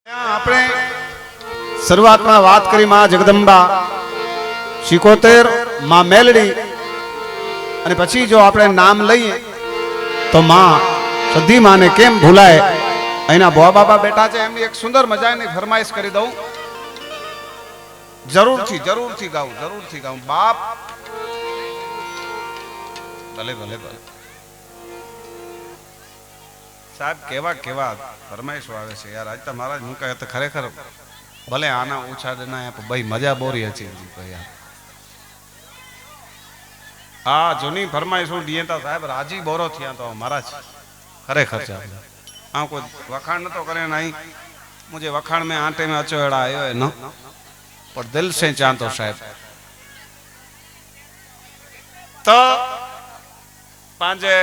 આપણે શરૂઆતમાં વાત કરી માં જગદંબા શિકોતેર માં મેલડી અને પછી જો આપણે નામ લઈએ તો માં સધી માને કેમ ભૂલાય. અહીંના ભોળા બાબા બેઠા છે, એમની એક સુંદર મજાની ફરમાઈશ કરી દઉં. જરૂરથી ગાઉં બાપ. ભલે ભલે ભલે સાહેબ, કેવા ફરમાઈશો આવે છે યાર. આજ તો મહારાજ હું કહે તો ખરેખર ભલે આના ઉછાડના ભાઈ મજા બોરી હતી યાર. આ જૂની ફરમાઈશો દિયેતા સાહેબ રાજી બોરો થયા તો મહારાજ ખરેખર છે. આ કોઈ વખાણ નતો કરે નહીં, મુझे वखाण में आटे में अचो एड़ा आयो है न, पर दिल से चाहतो साहब. तो पांजे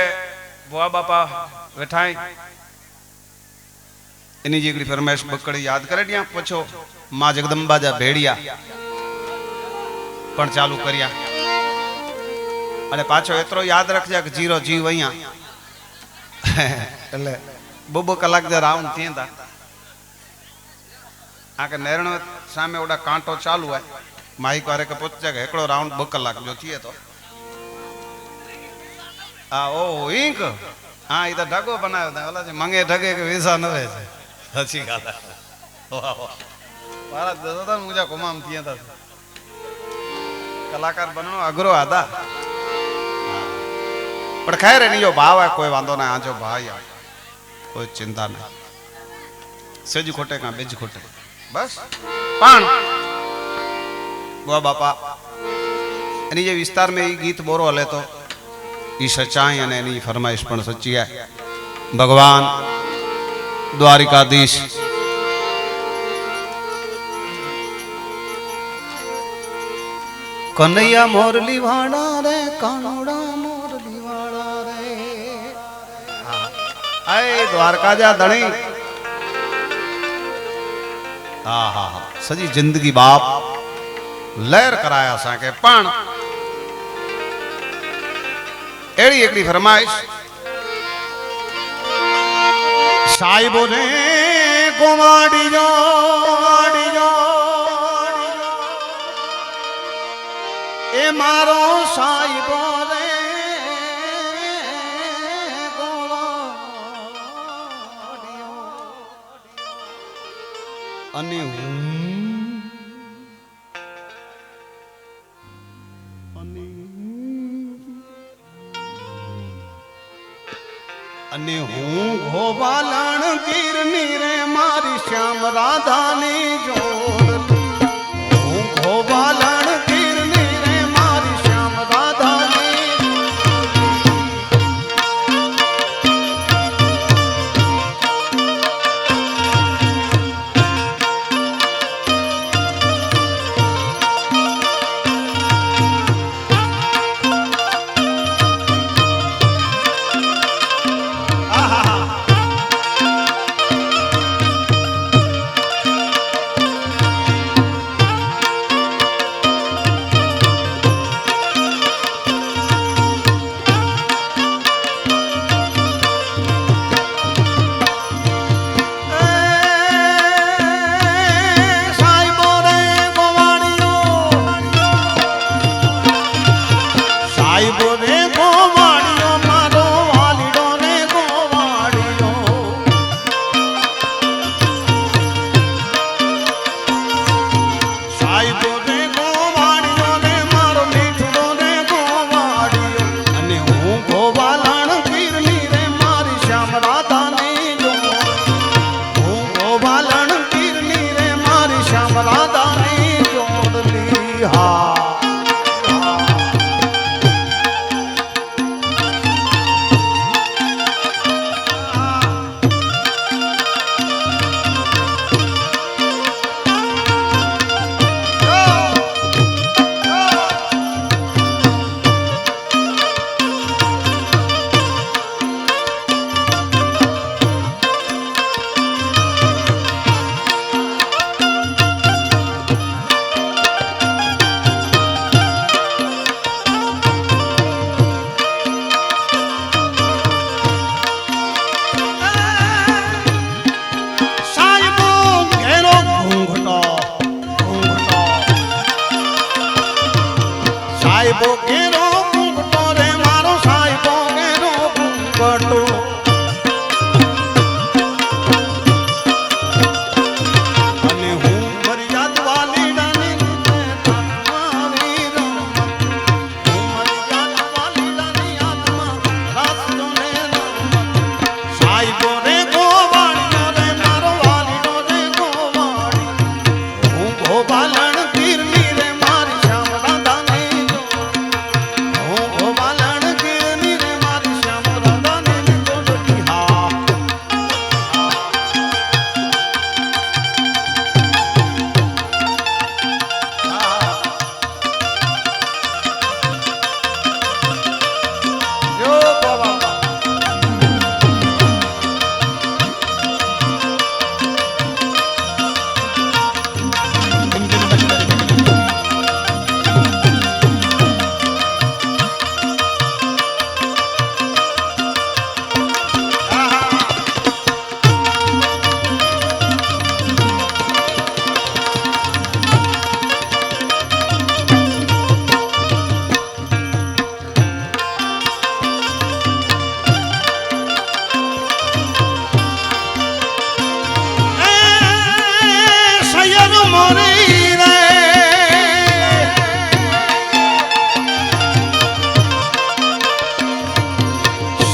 बुआ बापा वेठाई एनी जेकड़ी फरमाइश बकड़ी याद करे दिया. पूछो मां जगदंबा जा भेड़िया पण चालू कर्या અને પાછો એતરો યાદ રાખજે કે જીરો જીવ અહીંયા એટલે બબો કલાક જે રાઉન્ડ થયા આ કે નેરણ સામે ઓડા કાંટો ચાલુ હોય માઈક વારે કે પૂછજે કે એકડો રાઉન્ડ 2 કલાક જો થયે તો આ ઓ ઇંક હા ઈ તો ઢગો બનાવ્યો તા ઓલા જે મંગે ઢગે કે વેસા નવે છે સાચી વાત. વાહ વાહ મારા દાદા મુજા કોમામ થયા તા. કલાકાર બનનો અઘરો આદા પણ ખૈર એની જો ભાવ है कोई वांदो ना. आजो भाई कोई चिंता नहीं, सेज खोटे का बेज खोटे बस. पण बुआ बापा एनी जे विस्तार में ई गीत बोरो हले तो ई सच्चाई अने एनी फरमाइश पण सच्ची है. भगवान द्वारिकाधीश कन्हैया मोरली वाड़ा रे कानोड़ा मोरली वाड़ा रे. आए द्वारका जा धणी. हाँ हाँ हाँ सजी जिंदगी बाप लहर कराया असांखे. पण एड़ी एकड़ी फरमाइश साहिबो ने गोवाड़ी जो ए मारो साहिबो रे गोवाड़ियो अनि અને હું ગોવાલણ ગીરની રે મારી શ્યામ રાધાની જોડ. હું ગોવાલણ ગીરની રે મારી શ્યામ રાધાની.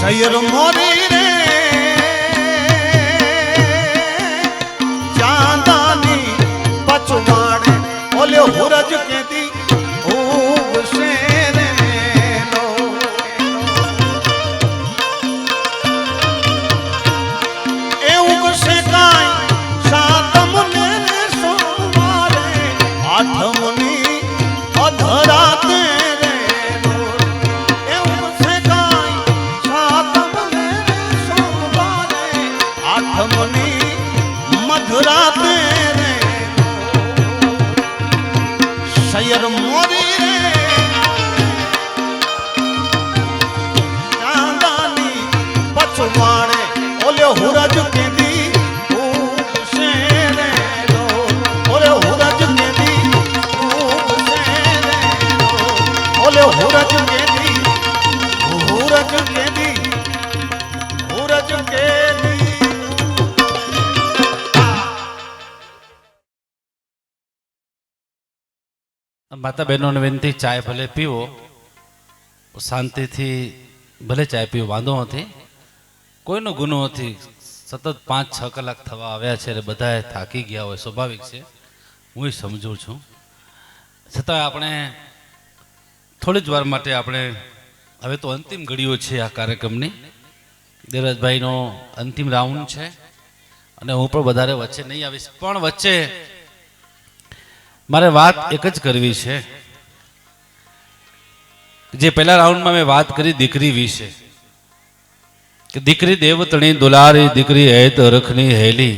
શયર મોરી રે ચાંદાની પચવાડે ઓલે હુરજ કેતી ઉગશે રે લો એ ઉગશે કાંઈ સાતમ ને સોમવારે આઠમની અધરાતે રે લો એ ઉગશે કાંઈ સાતમ ને સોમવારે આઠમની મધરાતે રે શયર મોરી રે ચાંદાની પચવાડે ઓલે હુરજ કેદી ઉગશે રે લો ઓલે હુરજ કેદી ઉગશે રે લો ઓલે હુરજ કેદી હુરજ કેદી હુરજ કેદી માતા બહેનોને વિનંતી ચાય ભલે પીવો શાંતિથી ભલે ચાય પીવો વાંધો નથી કોઈનો ગુનો નથી સતત 5-6 કલાક થવા આવ્યા છે એટલે બધાએ થાકી ગયા હોય સ્વાભાવિક છે હું સમજું છું છતાં આપણે થોડી જ વાર માટે આપણે હવે તો અંતિમ ઘડીઓ છે આ કાર્યક્રમની દેવરાજભાઈનો અંતિમ રાઉન્ડ છે અને હું પણ વધારે વચ્ચે નહીં આવીશ પણ વચ્ચે મારે વાત એક જ કરવી છે જે પહેલા રાઉન્ડમાં મેં વાત કરી દીકરી વિશે કે દીકરી દેવતણી દુલારી દીકરી હેત રખની હેલી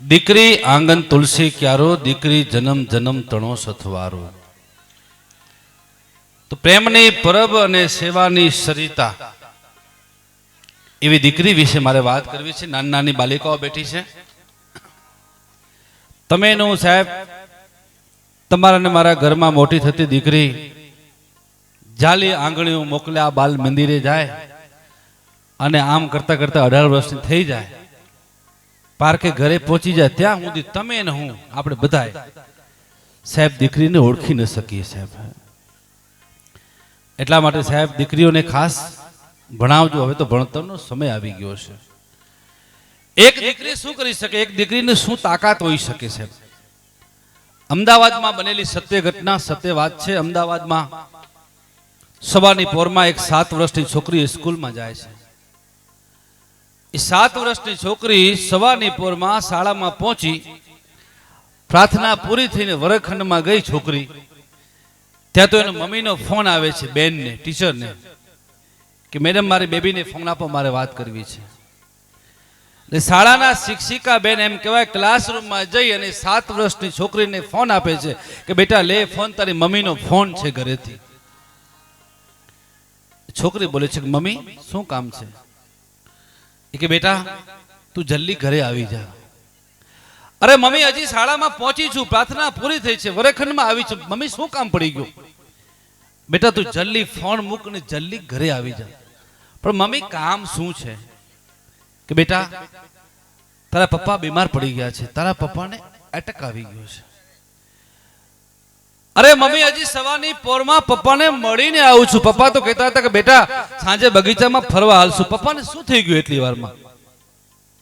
દીકરી આંગન તુલસી ક્યારો દીકરી જન્મ જન્મ તણો સથવારો તો પ્રેમની પરબ અને સેવાની સરિતા એવી દીકરી વિશે મારે વાત કરવી છે નાની નાની બાલિકાઓ બેઠી છે તમે એનું સાહેબ તમારા ને મારા ઘરમાં મોટી થતી દીકરી જાલી આંગણીઓ મોકલે આ બાલ મંદિરે જાય અને આમ કરતા કરતા 18 વર્ષની થઈ જાય પાર્કે ઘરે પહોંચી જાય ત્યાં સુધી તમે ને હું આપણે બધાય સાહેબ દીકરીને ઓળખી ન શકીએ સાહેબ એટલા માટે સાહેબ દીકરીઓને ખાસ ભણાવજો હવે તો ભણતરનો સમય આવી ગયો છે એક દીકરી શું કરી શકે એક દીકરીને શું તાકાત હોઈ શકે સાહેબ અમદાવાદમાં બનેલી સત્ય ઘટના સત્ય વાત છે અમદાવાદમાં સવારની પોરમાં એક 7 વર્ષની છોકરી સ્કૂલમાં જાય છે એ 7 વર્ષની છોકરી સવારની પોરમાં શાળામાં પહોંચી પ્રાર્થના પૂરી થઈને વર્ગખંડમાં ગઈ છોકરી ત્યાં તો એનો મમ્મીનો ફોન આવે છે બેનને ટીચરને કે મેડમ મારી બેબીને ફોન આપો મારે વાત કરવી છે એટલે શાળાના શિક્ષિકા બેન એમ કહેવાય ક્લાસરૂમમાં જઈ અને 7 વર્ષની છોકરીને ફોન આપે છે કે બેટા લે ફોન તારી મમ્મીનો ફોન છે ઘરેથી છોકરી બોલે છે કે મમ્મી શું કામ છે એ કે બેટા તું જલ્દી ઘરે આવી જા અરે મમ્મી હજી શાળામાં પહોંચી છું પ્રાર્થના પૂરી થઈ છે વર્ગખંડમાં આવી છું મમ્મી શું કામ પડી ગયું બેટા તું જલ્દી ફોન મૂક ને જલ્દી ઘરે આવી જા પણ મમ્મી કામ શું છે કે બેટા તારા પપ્પા બીમાર પડી ગયા છે તારા પપ્પાને એટેક આવી ગયો છે અરે મમ્મી હજી સવારની પોરમાં પપ્પાને મળીને આવું છું પપ્પા તો કહેતા હતા કે બેટા સાંજે બગીચામાં ફરવા હાલશું પપ્પાને શું થઈ ગયું એટલી વારમાં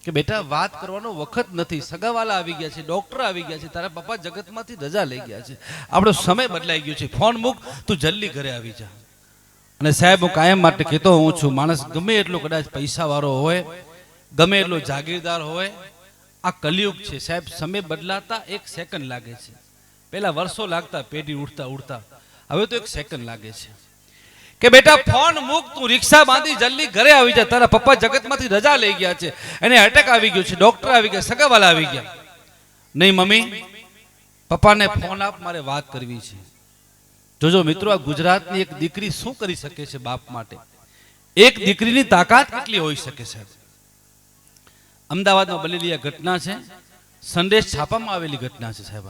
કે બેટા વાત કરવાનો વખત નથી સગાવાલા આવી ગયા છે ડોક્ટર આવી ગયા છે તારા પપ્પા જગતમાંથી રજા લઈ ગયા છે આપણો સમય બદલાઈ ગયો છે ફોન મૂક તું જલ્દી ઘરે આવી જા અને સાહેબ હું કાયમ માટે કહેતો હું છું માણસ ગમે એટલો કદાચ પૈસા વાળો હોય ગમે એટલો જાગીરદાર હોય આ કલિયુગ છે સાહેબ સમય બદલાતા 1 સેકન્ડ લાગે છે પહેલા વર્ષો લાગતા પેઢી ઉડતા ઉડતા હવે તો 1 સેકન્ડ લાગે છે કે બેટા ફોન મૂક તું રિક્ષા બાંધી જલ્દી ઘરે આવી જા તારા પપ્પા જગતમાંથી રજા લઈ ગયા છે એને એટેક આવી ગયો છે ડોક્ટર આવી ગયા સગાવાલા આવી ગયા નહીં મમ્મી પપ્પાને ફોન આપ મારે વાત કરવી છે જોજો મિત્રો આ ગુજરાતની એક દીકરી શું કરી શકે છે બાપ માટે એક દીકરીની તાકાત કેટલી હોઈ શકે છે અમદાવાદમાં બનેલી આ ઘટના છે સંદેશ છાપામાં આવેલી ઘટના છે સાહેબ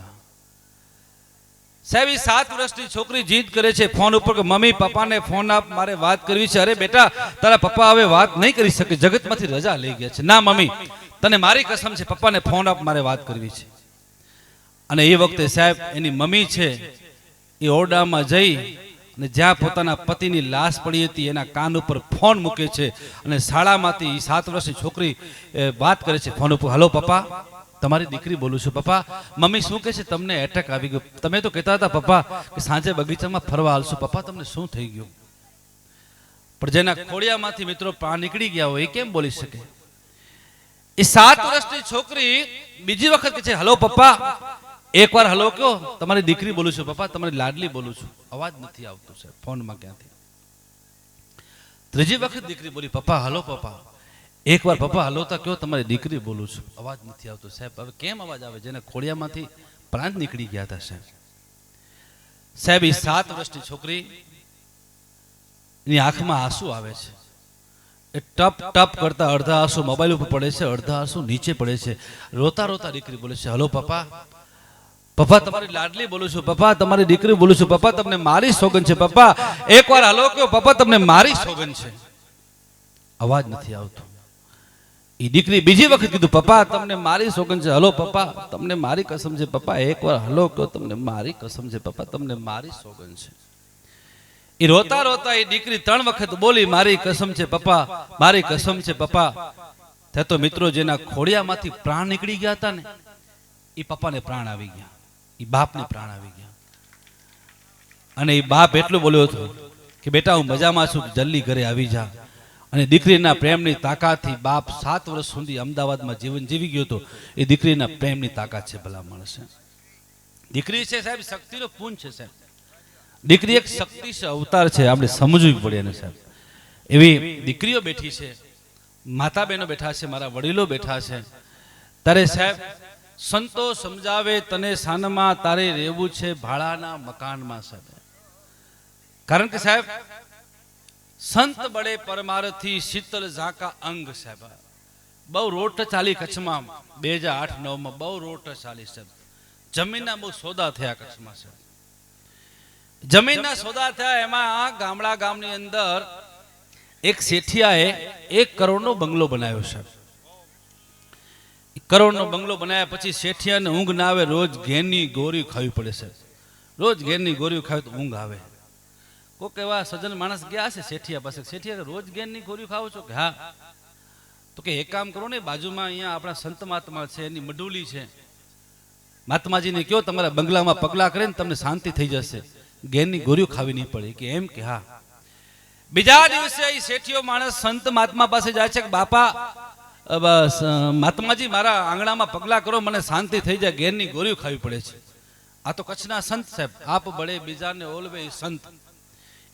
સાહેબ 7 વર્ષની છોકરી જીદ કરે છે ફોન ઉપર કે મમ્મી પપ્પાને ફોન આપ મારે વાત કરવી છે અરે બેટા તારા પપ્પા હવે વાત નહીં કરી શકે જગતમાંથી રજા લઈ ગયા છે ના મમ્મી તને મારી કસમ છે પપ્પાને ફોન આપ મારે વાત કરવી છે અને એ વખતે સાહેબ એની મમ્મી છે એ ઓરડામાં જઈ અને જ્યાં પોતાના પતિની લાશ પડી હતી એના કાન ઉપર ફોન મૂકે છે અને શાળામાંથી 7 વર્ષની છોકરી વાત કરે છે ફોન ઉપર, હલો પપ્પા, તમારી દીકરી બોલું છું પપ્પા. મમ્મી શું કહે છે? તમને એટેક આવી ગયો. તમે તો કહેતા હતા પપ્પા કે સાંજે બગીચામાં ફરવા હાલશું. પપ્પા તમને શું થઈ ગયું? પણ જેના ખોડિયામાંથી મિત્રો પ્રાણ નીકળી ગયા હોય એ કેમ બોલી શકે? એ 7 વર્ષની છોકરી બીજી વખત કહે છે, હલો પપ્પા. એકવાર હલો કયો, તમારી દીકરી બોલું છું પપ્પા, તમારી લાડલી બોલું છું. અવાજ નથી આવતો સાહેબ ફોનમાં ક્યાંથી. ત્રીજી વખત દીકરી બોલી, પપ્પા હલો પપ્પા. એકવાર પપ્પા હલો તા કયો, તમારી દીકરી બોલું છું. અવાજ નથી આવતો સાહેબ. હવે કેમ અવાજ આવે? જેને ખોડિયામાંથી પ્રાણ નીકળી ગયા હતા સાહેબ. સાહેબ એ 7 વર્ષની છોકરી ની આંખમાં આંસુ આવે છે. એ ટપ ટપ કરતા અડધા આંસુ મોબાઈલ ઉપર પડે છે, અડધા આંસુ નીચે પડે છે. રોતા રોતા દીકરી બોલે છે, હલો પપ્પા, પપ્પા તમારી લાડલી બોલું છું પપ્પા, તમારી દીકરી બોલું છું પપ્પા, તમને મારી સોગન છે પપ્પા. એકવાર હલો કયો પપ્પા, તમને મારી સોગન છે. અવાજ નથી આવતો. એ દીકરી બીજી વખત કીધું, પપ્પા તમને મારી સોગન છે, હલો પપ્પા, તમને મારી કસમ છે પપ્પા. એકવાર હલો કયો, તમને મારી કસમ છે પપ્પા, તમને મારી સોગન છે. એ રોતા રોતા એ દીકરી 3 વખત બોલી, મારી કસમ છે પપ્પા, મારી કસમ છે પપ્પા. તે તો મિત્રો જેના ખોડિયામાંથી પ્રાણ નીકળી ગયા હતા ને એ પપ્પાને પ્રાણ આવી ગયા, એ બાપને પ્રાણ આવી ગયા. અને એ બાપ એટલું બોલ્યો હતો કે બેટા હું મજામાં છું, જલ્દી ઘરે આવી જા. અને દીકરીના પ્રેમની તાકાતથી બાપ 7 વર્ષ સુધી અમદાવાદમાં જીવન જીવી ગયો હતો. એ દીકરીના પ્રેમની તાકાત છે ભલા માણસ. દીકરી છે સાહેબ શક્તિનો પૂંજ છે સાહેબ. દીકરી એક શક્તિ છે, અવતાર છે, આપણે સમજવું પડે એને સાહેબ. એવી દીકરીઓ બેઠી છે, માતા બહેનો બેઠા છે, મારા વડીલો બેઠા છે. તારે સાહેબ સંતો સમજાવે તને સાનમાં, તારે રહેવું છે ભાડાના મકાનમાં સાહેબ. કારણ કે સાહેબ સંત બળે પરમારથી શીતલ ઝાંકા અંગ સાહેબ. બહુ રોટ ચાલી કચ્છમાં 2008-9માં બહુ રોટ ચાલી સાહેબ. જમીનના બહુ સોદા થયા કચ્છમાં સાહેબ. જમીનના સોદા થયા. એમાં ગામડા ગામની અંદર એક શેઠિયાએ 1 કરોડનો બંગલો બનાવ્યો સાહેબ. 1 કરોડનો બંગલો બનાવ્યા પછી શેઠિયાને ઊંઘ ના આવે, રોજ ઘેરની ગોળી ખાવી પડે સાહેબ. રોજ ઘેરની ગોળી ખાવી તો ઊંઘ આવે. કોક એવા સજ્જન માણસ ગયા છે શેઠિયા પાસે. શેઠિયા રોજ ઘેરની ગોળી ખાવો છો કે હા? તો કે એક કામ કરો ને, બાજુમાં અહીંયા આપણા સંત મહાત્મા છે, એની મડુલી છે, મહાત્માજીને કહો તમારા બંગલામાં પગલા કરે ને તમને શાંતિ થઈ જશે, ઘેરની ગોળીઓ ખાવી નહીં પડે. કે એમ કે હા. બીજા દિવસે એ શેઠિયો માણસ સંત મહાત્મા પાસે જાય છે કે બાપા મહાત્માજી મારા આંગણામાં પગલા કરો, મને શાંતિ થઈ જાય, ઘેરની ગોળીઓ ખાવી પડે છે. આ તો કચ્છના સંત સાહેબ. આપ બળે બીજાને ઓલવે સંત.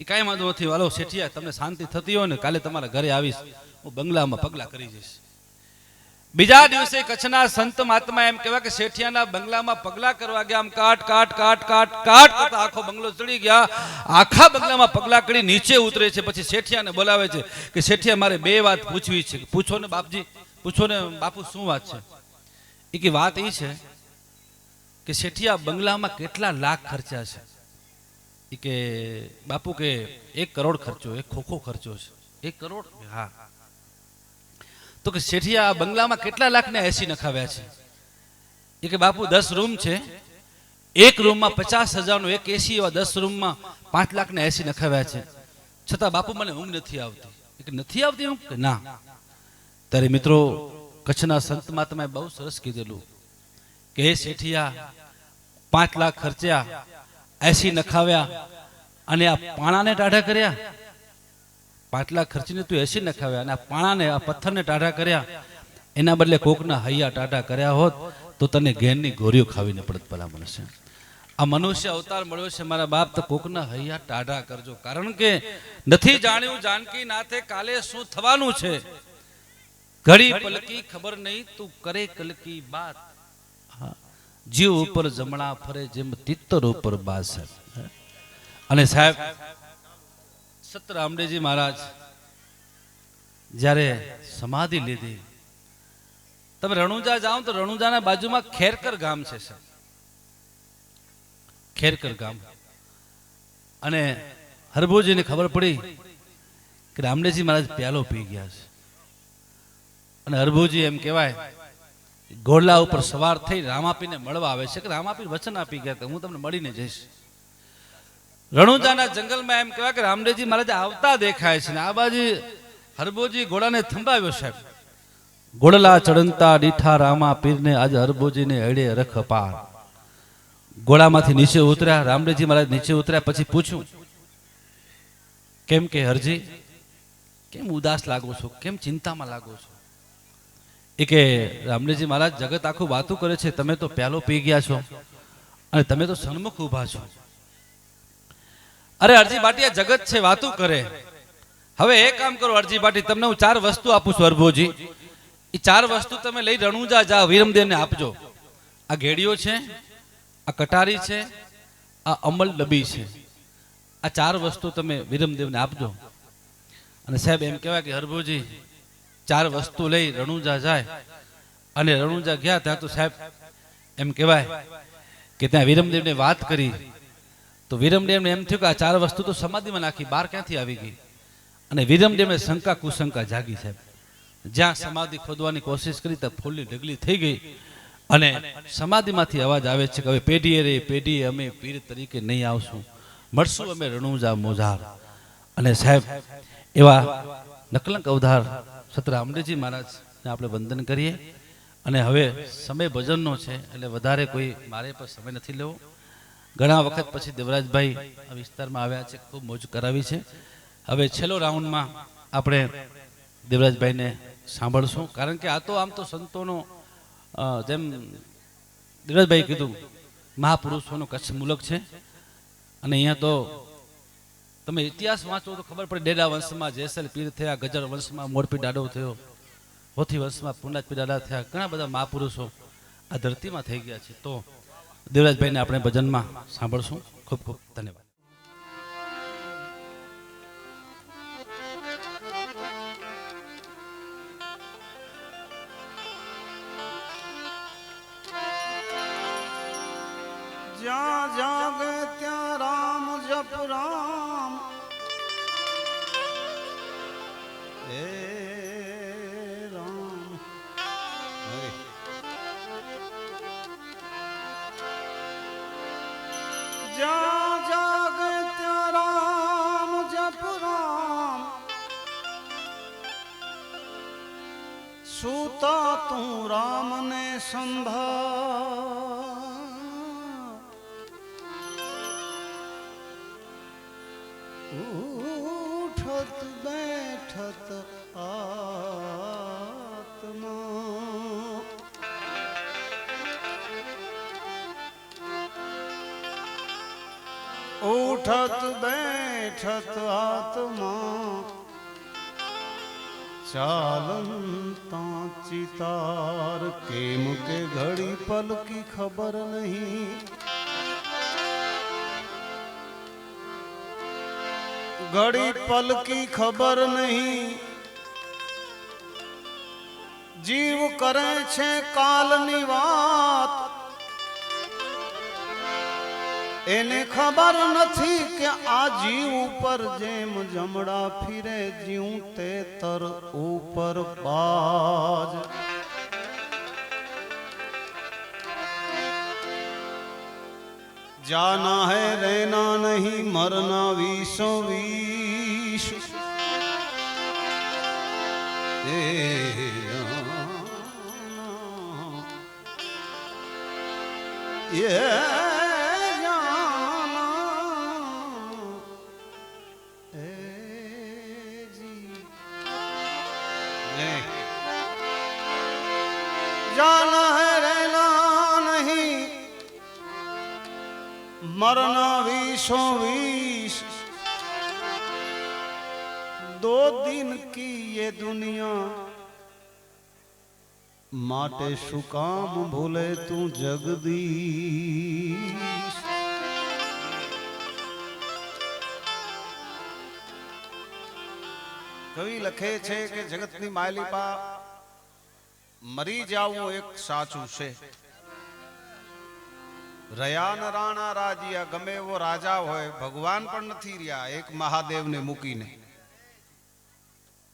એ કાંઈ વાંધો નથી, વાલો શેઠિયા તમને શાંતિ થતી હોય ને કાલે તમારા ઘરે આવીશ, હું બંગલામાં પગલા કરી જઈશ. બીજા દિવસે કચ્છના સંત મહાત્મા એમ કહેવાય કે શેઠિયાના બંગલામાં પગલા કરવા ગયા. આમ કાટ કાટ કાટ કાટ કાટ કરતા આખો બંગલો ચડી ગયા. આખા બંગલામાં પગલા કરી નીચે ઉતરે છે. પછી શેઠિયાને બોલાવે છે કે શેઠિયા મારે 2 વાત પૂછવી છે. પૂછો ને બાપજી, પૂછો ને બાપુ, શું વાત છે? એ કે વાત એ છે કે શેઠિયા બંગલામાં કેટલા લાખ ખર્ચા છે? એ કે બાપુ કે 1 કરોડ ખર્ચો, એક ખોખો ખર્ચો છે. 1 કરોડ? હા. તો કે શેઠિયા બંગલામાં કેટલા લાખને એસી નખાવ્યા છે? એ કે બાપુ 10 રૂમ છે, એક રૂમમાં 50,000નો એક એસી, એવા 10 રૂમમાં 5 લાખને એસી નખાવ્યા છે. છતાં બાપુ મને ઊંઘ નથી આવતી. એ કે નથી આવતી ઊંઘ? કે ના. ત્યારે મિત્રો કચ્છના સંત મહાત્માએ બહુ સરસ કીધેલું કે હે શેઠિયા, 5 લાખ ખર્ચ્યા, એસી નખાવ્યા અને આ પાણાને ટાઢા કર્યા. 5 લાખ ખર્ચીને તું એસી નખાવ્યા અને આ પાણાને, આ પથ્થરને ટાઢા કર્યા. એના બદલે કોકના હૈયા ટાઢા કર્યા હોત તો તને ઘેરની ગોળીઓ ખાવીને પડત ભલા મનુષ્ય. આ મનુષ્ય અવતાર મળ્યો છે મારા બાપ, તો કોકના હૈયા ટાઢા કરજો. કારણ કે નથી જાણ્યું જાનકી નાથે કાલે શું થવાનું છે. ઘડી પલકી ખબર નહીં, તું કરે કલકી બાત. જીવ ઉપર જમણા ફરે જેમ તિત્તર ઉપર બાસ. અને સાહેબ સત રામદેવજી મહારાજ જ્યારે સમાધિ લીધી, તમે રણુજા જાઓ તો રણુજાના બાજુમાં ખેરકર ગામ છે સાહેબ. ખેરકર ગામ. અને હરભુજીને ખબર પડી કે રામદેવજી મહારાજ પ્યાલો પી ગયા છે. અને હરભુજી એમ કહેવાય ઘોડલા ઉપર સવાર થઈ રામાપીને મળવા આવે છે કે રામાપી વચન આપી ગયા કે હું તમને મળીને જઈશ. રણુજાના જંગલમાં એમ કહેવાય કે રામદેવજી મહારાજ આવતા દેખાય છે ને આ બાજુ હરબોજી ઘોડાને થંભાવ્યો સાહેબ. ઘોડલા ચડંતા દીઠા રામા પીરને આજ હરબોજીને અડે રખ પાર. ઘોડામાંથી નીચે ઉતર્યા રામદેવજી મહારાજ. નીચે ઉતર્યા પછી પૂછ્યું કેમ કે હરજી કેમ ઉદાસ લાગો છો, કેમ ચિંતામાં લાગો છો? એ કે રામદેવજી મહારાજ જગત આખું વાતું કરે છે, તમે તો પ્યાલો પી ગયા છો અને તમે તો સન્મુખ ઊભા છો. અરે અરજી બાટી આ જગત છે વાતું કરે. હવે એક કામ કરો અરજી બાટી, તમને હું 4 વસ્તુ આપું છું હરભોજી. એ 4 વસ્તુ તમે લઈ રણુજા જાઓ, વીરમદેવને આપજો. આ ઘેડીઓ છે, આ કટારી છે, આ અમલ ડબી છે. આ 4 વસ્તુ તમે વીરમદેવને આપજો. અને સાહેબ એમ કહેવાય કે હરભોજી 4 વસ્તુ લઈ રણુજા જાય અને રણુજા ગયા ત્યાં તો સાહેબ એમ કહેવાય કે ત્યાં વીરમદેવને વાત કરી તો વીરમદેવને એમ થયું કે આ 4 વસ્તુ તો સમાધિમાં નાખી, બહાર ક્યાંથી આવી ગઈ? અને વીરમદેવને શંકા કુશંકા જાગી સાહેબ. જ્યાં સમાધિ ખોદવાની કોશિશ કરી ત્યાં ફૂલની ઢગલી થઈ ગઈ અને સમાધિમાંથી અવાજ આવે છે કે હવે પેઢીએ રે પેઢીએ અમે પીર તરીકે નહીં આવશું, મળશું અમે રણુજા મોજાર. અને સાહેબ એવા નકલંક અવધાર સત રામદેવજી મહારાજને આપણે વંદન કરીએ. અને હવે સમય ભજનનો છે એટલે વધારે કોઈ મારે પર સમય નથી લેવો. ઘણા વખત પછી દેવરાજભાઈ આ વિસ્તારમાં આવ્યા છે, ખૂબ મોજ કરાવી છે. હવે છેલ્લો રાઉન્ડમાં આપણે દેવરાજભાઈને સાંભળશું, કારણ કે આ તો આમ તો સંતોનો જેમ દેવરાજભાઈ કીધું મહાપુરુષોનો કચ્છ મુલક છે. અને અહીંયા તો તમે ઇતિહાસ વાંચો તો ખબર પડે. ડેડા વંશમાં જેસલ પીર થયા, ગજર વંશમાં મોરપી દાડો થયો, હોથી વંશમાં પુનાજ પીર દાડા થયા. ઘણા બધા મહાપુરુષો આ ધરતીમાં થઈ ગયા છે. તો દેવરાજભાઈને આપણે ભજનમાં સાંભળશું. ખૂબ ખૂબ ધન્યવાદ. જ્યાં જાગે ત્યાં રામ જપ રામ, હે રામ. જ્યાં જાગે ત્યાં રામ જપ રામ, સૂતા તું રામને સંભાળ. ઉઠત બેઠત આત્મા, ઉઠત બેઠત આત્મા, ચાલતા ચિતાર કેમ કે ઘડી પલ કી ખબર નહીં. ઘડી પલ કી ખબર નહીં, જીવ કરે છે કાલની વાત, એને ખબર નથી કે આ જીવ ઉપર જેમ જમડા ફિરે જીવ તે તર ઉપર બાજ. जाना है रहना नहीं मरना 20 ये जाना है रहना नहीं मरना 20 दो दिन की ये दुनिया माटे शुकाम भूले तू जगदीश. कवि लखे छे के जगतनी मालिपा मरी जाऊं एक साचू से रया न राणा राजिया गमे वो राजा होय भगवान पण नथी रिया एक महादेव ने मूकीने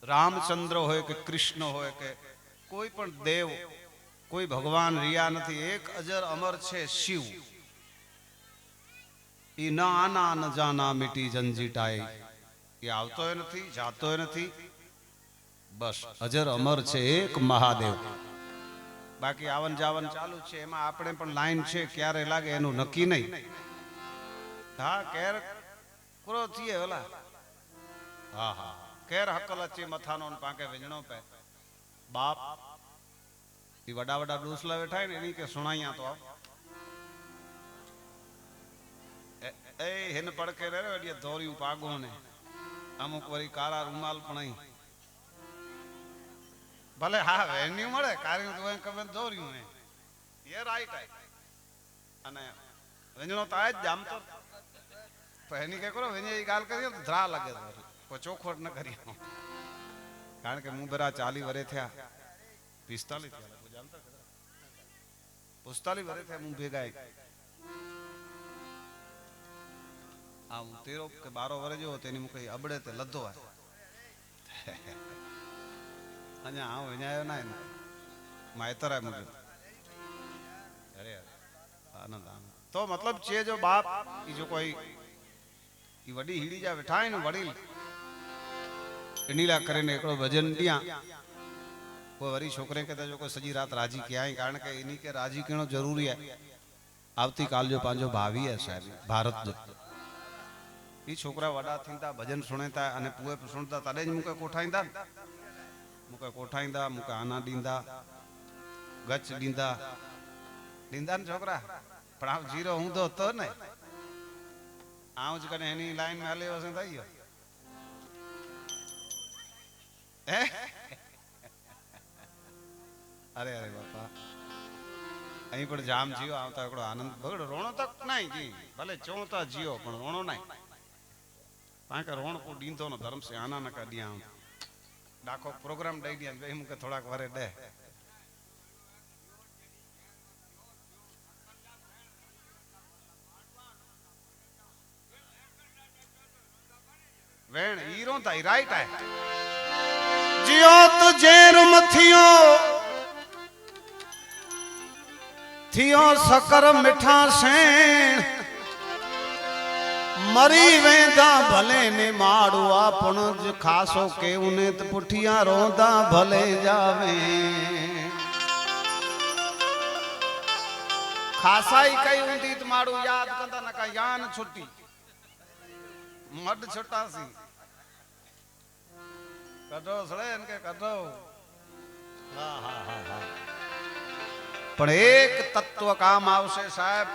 रामचंद्र होय के कृष्ण होय के कोई पण देव कोई भगवान रिया नथी एक अजर अमर छे शिव ઈ ન આના ન જાના મીટી જંજીટાય એ આવતોય નથી જાતોય નથી બસ અજર અમર છે એક મહાદેવ બાકી આવન જાવન ચાલુ છે એમાં આપણે પણ લાઈન છે ક્યારે લાગે એનું નક્કી નહીં હા કેર પૂરો થઈએ ઓલા હા હા કેર હકલ અચી મથાનો ને પાંકે વેજણો પે બાપ ઈ વડા વડા ડૂસલા બેઠા ને એની કે સુણાઈયા તો આવ એ હેન પડકે રે એડિયા ધોરિયું પાગો ને અમુક વરી કાળા રૂમાલ પણ અહીં ભલે હા વેન્યુ મળે કાર્યું તો કમે ધોરિયું એ રાઈટ આય અને વેંજણો તો આ જ જામ તો એની કે કરો વેંજે એ ગાલ કરી તો ધરા લાગે કોઈ ચોખવટ ન કરી કારણ કે હું બરા 40 વર્ષ થયા 45 થયા કોઈ જાણતા 45 વર્ષ થયા હું ભેગા આ હું 13 કે 12 વર્ષ જેવો તેની મુકે અબડે તે લધો અહીંયા આવ વિનાયો ના માયતરા મુજબ અરે આનંદ આનંદ તો मतलब છે જો બાપ ઈ જો કોઈ ઈ વડી હીડી જા બેઠાય ને વડીલ નીલા કરીને એકડો ભજન દિયા કોઈ વરી છોકરે કહેતા જો કોઈ સજી રાત રાજી ક્યાંય કારણ કે એની કે રાજી કેણો જરૂરી હે આવતી કાલ જો પાંજો ભાવી હે સાહેબ ભારત જો ઈ છોકરા વડા થીંતા ભજન સુણેતા અને પુએ સુણતા તડે જ મુકે કોઠાઈંદા મુકે આના ડીંદા ગચ ડીંદા ડીંદા ને છોકરા પણ આવ જીરો હું તો ને આવ જ કને એની લાઈન માં હાલે વસે થઈ ગયો હે અરે અરે બાપા અહીં પણ જામ જીવો આવતા એકડો આનંદ બગડો રોણો તક નહીં જી ભલે ચોતા જીવો પણ રોણો નહીં કારણ કે રોણ કો ડીંધો નો ધર્મ છે આના નકા દિયા ડાકો પ્રોગ્રામ દઈ દિયા બે મુકે થોડાક વરે દે વેણ હીરો તાઈ રાઈટ આય जियो तो जेर मथियो थियो सकर मिठा सेण मरी वेंदा भले ने माड़ो आपण ज खासो के उने त पुठिया रोंदा भले जावे खासाई कई उंदी त माड़ो याद कंदा न का यान छुट्टी मड छुट्टासी कढो सड़े इनके कढो हाँ हाँ हाँ हाँ पण एक तत्व काम आवशे साहेब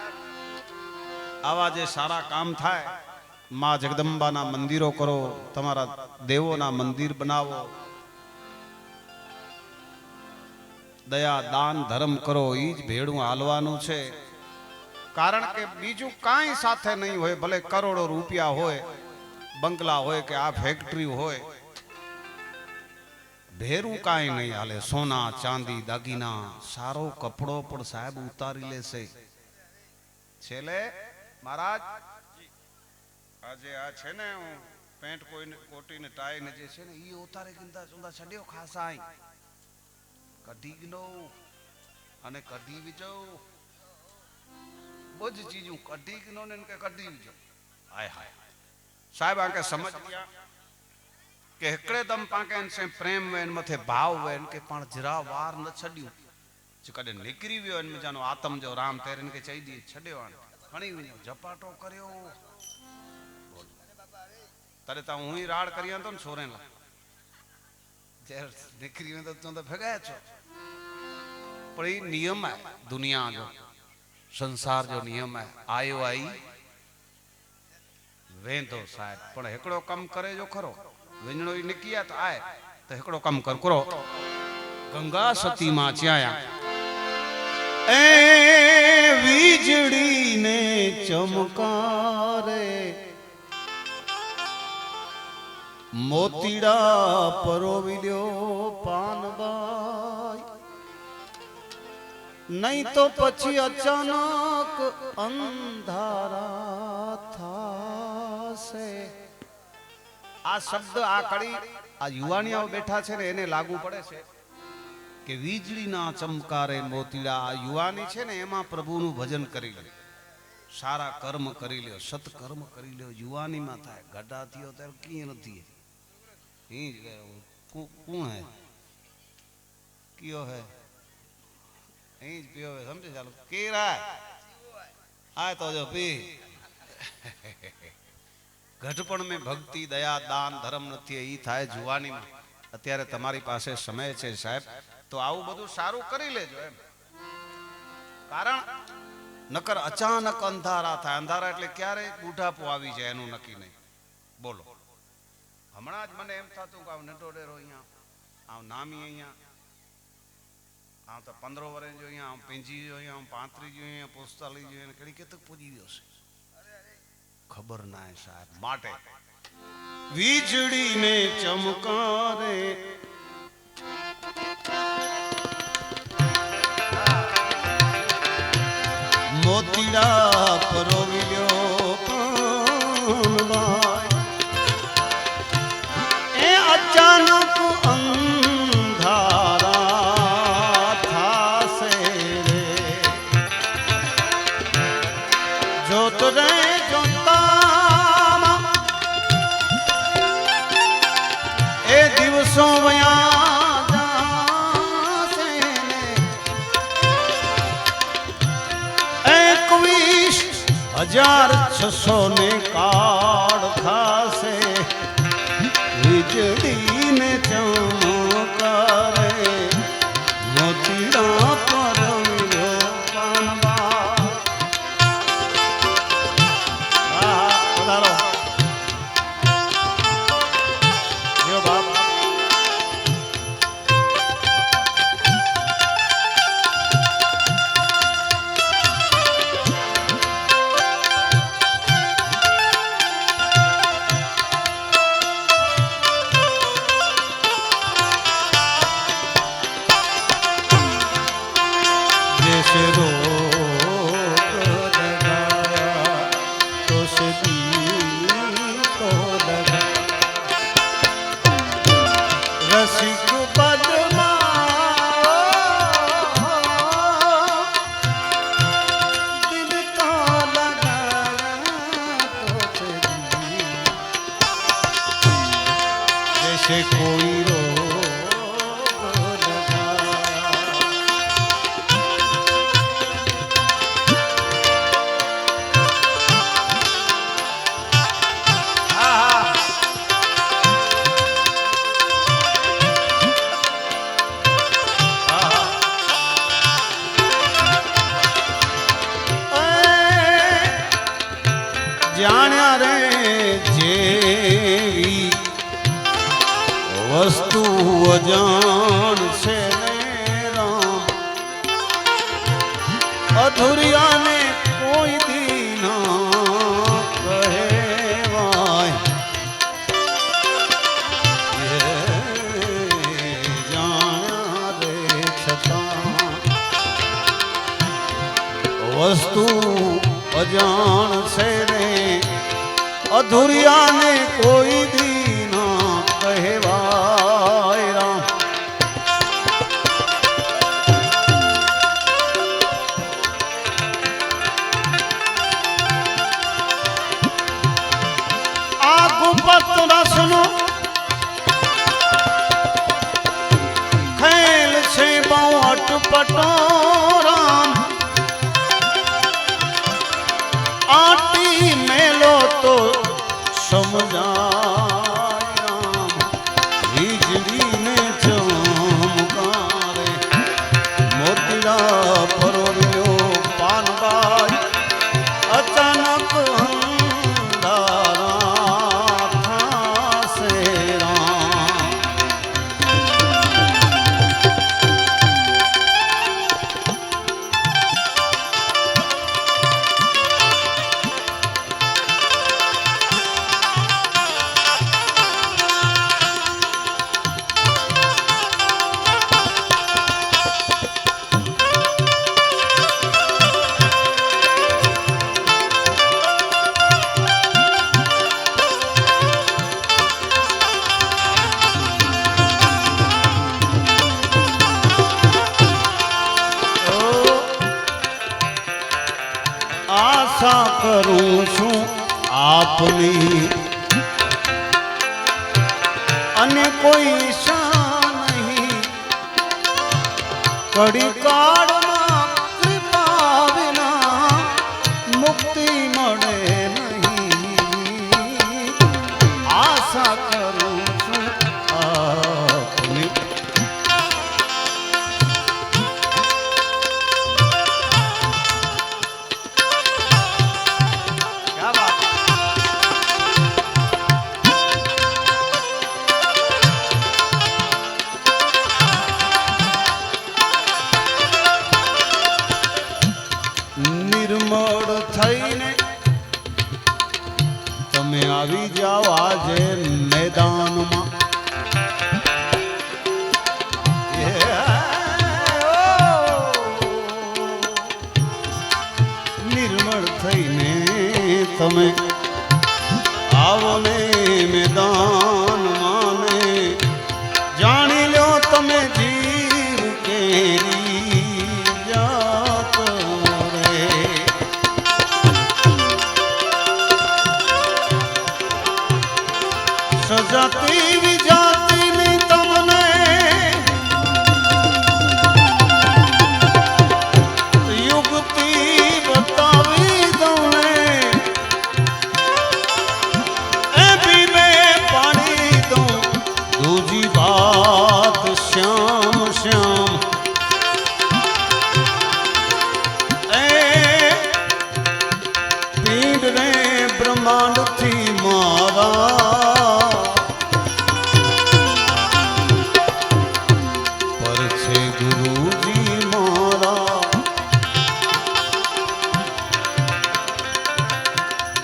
आवा जे सारा काम थाय मां जगदंबा ना मंदिरो करो तमारा देवो ना मंदिर बनावो दया दान धर्म करो ई ज भेड़ू हालवानुं छे कारण के बीजू काई साथे नहीं होय भले करोड़ों रुपया होय बंगला होय के आ फैक्ट्री होय भेरू काई नहीं हाले सोना चांदी दागीना सारो कपड़ो पण साहेब उतारी लेसे छेले महाराज आजे आ छे ने पेंट कोई ने कोटी ने टाई ने जे छे ने ई उतारे किंदा सुंदा छड्यो खासाई कढी गनो अने कढी विजो बुझ चीजू कढी गनो ने के कढी विजो हाय हाय साहेब आके समझ लिया के एकड़े दम पाके से प्रेम वेन मथे भाव वेन के पण जरा वार न छड्यू जो कदे निकरी वियो इन जानो आत्म जो राम तेरन के चई दी छड्यो आन घणी वियो झपाटो करयो तरे ता हुई राड करिया तो छोरेला जे निकरी में तो भगाया छो पर ई नियम है दुनिया जो संसार जो नियम है आयो आई वेंदो साहब पण एकड़ो कम करे जो खरो वेंजणो ई निकिया तो आए तो एकड़ो कम कर करो गंगा सती मां च्याया ए वीजड़ी ने चमकारे मोतीड़ा परोविल्यो पानबाई नहीं तो पछी अचानक अंधारा था से आ शब्द आ कड़ी आ युवानियाओ बैठा छे ने एने लागू पड़े छे के वीजળી ના ચમકારે મોતીડા આ યુવાની છે ને એમાં પ્રભુનું ભજન કરી લે સારા કર્મ કરી લ્યો, સત્કર્મ કરી લ્યો, યુવાનીમાં થાય. ગઢા થયો ત્યારે કી નથી ઈ જ ગયો. કોણ હે કયો હે ઈ જ પીયો હે. સમજે ચાલો કી રાય આ તો જો પી. ઘટપણ મેં ભક્તિ દયા દાન ધર્મ નથી, ઈ થાય જુવાનીમાં. અત્યારે તમારી પાસે સમય છે સાહેબ, તો આવું બધું સારું કરી લેજો એમ. કારણ નકર અચાનક અંધારા થાય. અંધારા એટલે ક્યારે બુઢાપો આવી જાય એનું નક્કી નહીં. બોલો, હમણાં જ મને એમ થતું કે આવ નટોડેરો અહીંયા, આવ નામી અહીંયા, આમ તો 15 વર્ષ જો અહીંયા, આમ 50 જો અહીંયા, આમ 35 જો અહીંયા, 45 જો અહીંયા, કડી કે તક પૂજી ગયો છે ખબર ના હે સાહેબ. માટે વીજળીને ચમકારે મોતીડા પરોવ્યો પાનબાઈ, એ અચાનક અંધારા થાશે રે. જોત રે જોતામાં એ દિવસો વયા જાશે ને. 21,600 ને કાળ ખાશે. વીજળીને ચમકારે મોતીડા પરવ્યો પાનબા. પધારો જો બાપ. जैसे रोग लगाया तो सदी को लगा. रसिक बदमाश दिल का लगाया तो सदी. जैसे कोई જાણ્યા રે જેવી વસ્તુ અજાણ છે ને રામ. અધુરિયાને કોઈ દી ના કહેવાય. જાણ્યા રે છતાં વસ્તુ અજાણ છે રે. અધુરિયાને કોઈ દી ના કહેવાય રામ. આ ગુપત રસનો ખેલ છે બહુ અટપટો રામ. આટી મેલો તો સમજાય રામ. વીજળીને ચમકારે મોતીડા પરોવ્યો પાનબાઈ. અચાનક અંધારા થાશે રામ. કરું છું આપની અને કોઈ ઈચ્છા નહીં કડી કાળમાં કૃપા વિના મુક્તિ મળે નહીં આશા કરું છું આપની क्या बात નિર્મળ થઈને તમે આવી જાઓ આજે મેદાનમાં નિર્મળ થઈને તમે આવો ને મેદાનમાં ને જાણી લો તમે જીવ કેરી જાત રે સજાતી વિજાતીની તમને યુગતી બતાવી દઉં ને એ પીને પાણી દઉં દૂજી વાત શ્યામ શ્યામ એ પીડ ને બ્રહ્માંડથી મારા પર છે ગુરુજી મારા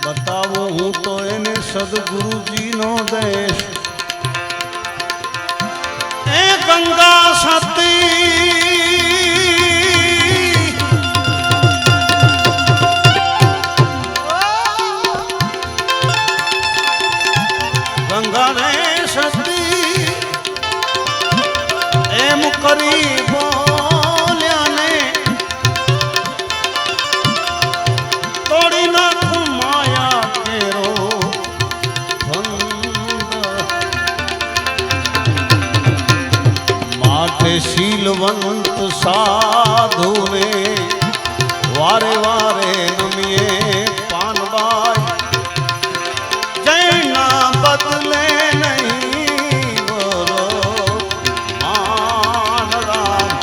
બતાવું હું તો એને સદગુરુજીનો દેશ એ ગંગા સતી ગંગા રે સતી એમ કરી બોલ્યા ને તોડી નાખું માયા કેરો માટે શીલવંત સાધુને વારે વારે નમીએ પાનબાઈ જૈના બદલે નહીં બોલો માન રામ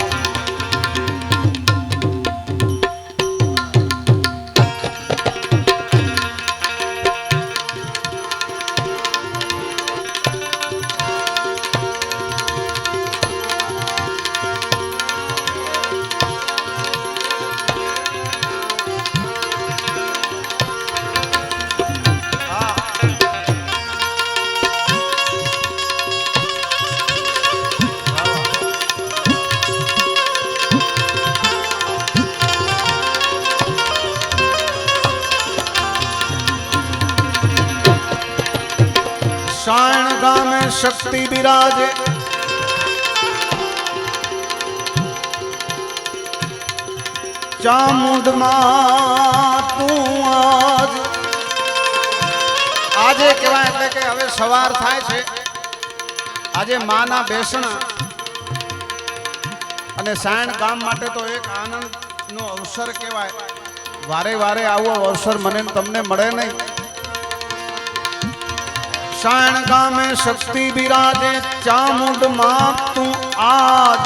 સાયણ ગામે શક્તિ બિરાજે ચામુંડમાં તું આજ આજે કહેવાય એટલે કે હવે સવાર થાય છે આજે માના બેસણા અને સાયણ ગામ માટે તો એક આનંદનો અવસર કહેવાય વારે વારે આવો અવસર મને ને તમને મળે નહીં સાયણ ગામે શક્તિ બિરાજે ચામુંડમાં તું આજ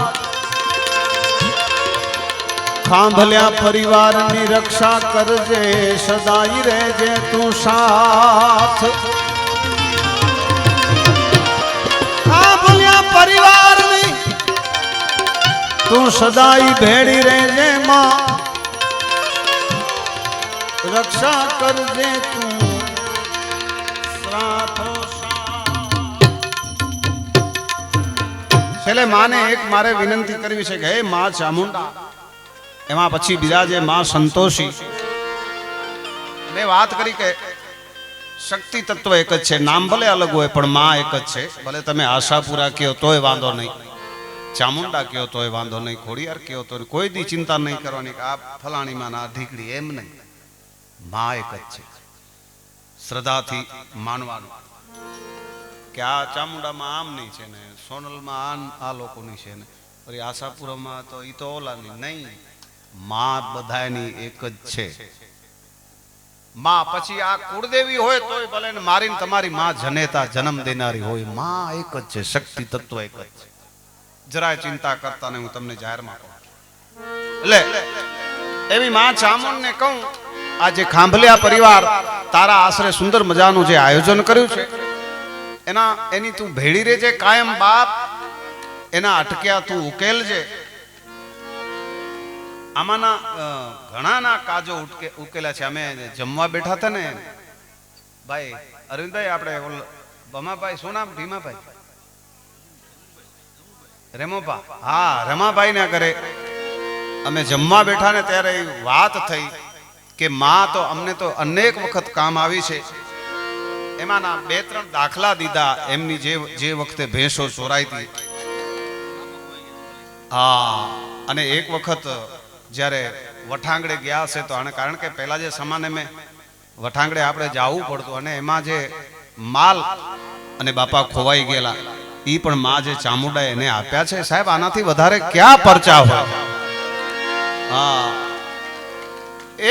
ખાંભલ્યા પરિવારની રક્ષા કરજે સદાઈ રહેજે તું સાથ ખાંભલ્યા પરિવારની તું સદાઈ ભેડી રહેજે માં રક્ષા કરજે તું છેલ્લે માને એક મારે વિનંતી કરવી છે કે હે માં ચામુંડા એમાં પછી બિરાજે માં સંતોષી મેં વાત કરી કે શક્તિ તત્વ એક જ છે નામ ભલે અલગ હોય પણ માં એક જ છે ભલે તમે આશાપુરા કહો તોય વાંધો નહીં ચામુંડા કહો તોય વાંધો નહીં ખોડિયાર કહો તો કોઈ દી ચિંતા નહીં કરવાની કે આ ફલાણી માં ના ઢીકડી એમ નહીં માં એક જ છે. શ્રદ્ધાથી માનવાનું કે આ ચામુંડામાં આમની છે ને, સોનલમાં આ લોકોની છે ને, પછી આશાપુરામાં તો ઈ તો ઓલાની નહીં. માં બધાની એક જ છે. માં પછી આ કુળદેવી હોય તોય ભલે ને મારીને તમારી માં જનેતા જન્મ દેનારી હોય, માં એક જ છે, શક્તિ તત્વ એક જ છે. જરાય ચિંતા કરતા નહીં, હું તમને જાહેરમાં કહું. એટલે એવી માં ચામુંડને કહું, આ જે ખાંભલિયા પરિવાર તારા આશરે સુંદર મજાનું જે આયોજન કર્યું છે, એની તું ભેળી રહેજે કાયમ બાપ. એના અટક્યા તું ઉકેલજે. આમાંના ઘણાના કાજો ઉકેલા છે. અમે જમવા બેઠા હતા ને ભાઈ અરવિંદભાઈ, આપણે ભમાભાઈ, શું નામ? ભીમાભાઈ, રેમોભા, હા રમાભાઈ ના ઘરે અમે જમવા બેઠા ને ત્યારે વાત થઈ કે માં તો અમને તો અનેક વખત કામ આવી છે. એમાંના 2-3 દાખલા દીધા. એમની જે વખતે ભેંસો ચોરાઈ હતી, હા, અને એક વખત જ્યારે વઠાંગડે ગયા હશે તો આને કારણ કે પહેલા જે સામાન્ય મેં વઠાંગડે આપણે જવું પડતું, અને એમાં જે માલ અને બાપા ખોવાઈ ગયેલા, ઈ પણ માં જે ચામુંડા એને આપ્યા છે. સાહેબ આનાથી વધારે ક્યાં પરચા હોય? હા,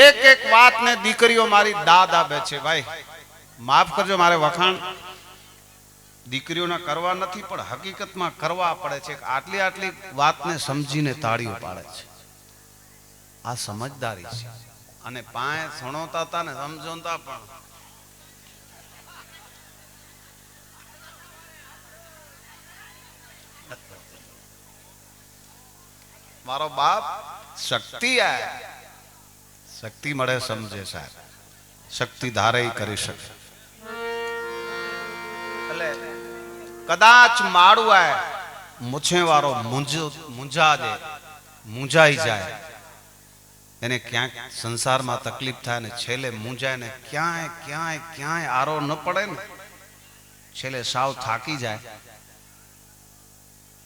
એક એક વાત ને દીકરીઓ મારી દાદ આપે છે. ભાઈ માફ કરજો, મારે વખાણ દીકરીઓના કરવા નથી, પણ હકીકતમાં કરવા પડે છે. આટલી આટલી વાતને સમજીને તાળીઓ પાડે છે. આ સમજદારી છે. અને પાએ સણોતા હતા ને સમજોતા પણ મારો બાપ શક્તિ આ શક્તિ મળે સમજે સાહેબ, શક્તિ ધારે કરી શકે. એટલે કદાચ માળું આય મૂછે વાળો મૂંઝાઈ જાય, એને ક્યાંક સંસારમાં તકલીફ થાય ને છેલ્લે મૂંઝાય ને ક્યાંય આરો ન પડે ને, છેલ્લે સાવ થાકી જાય,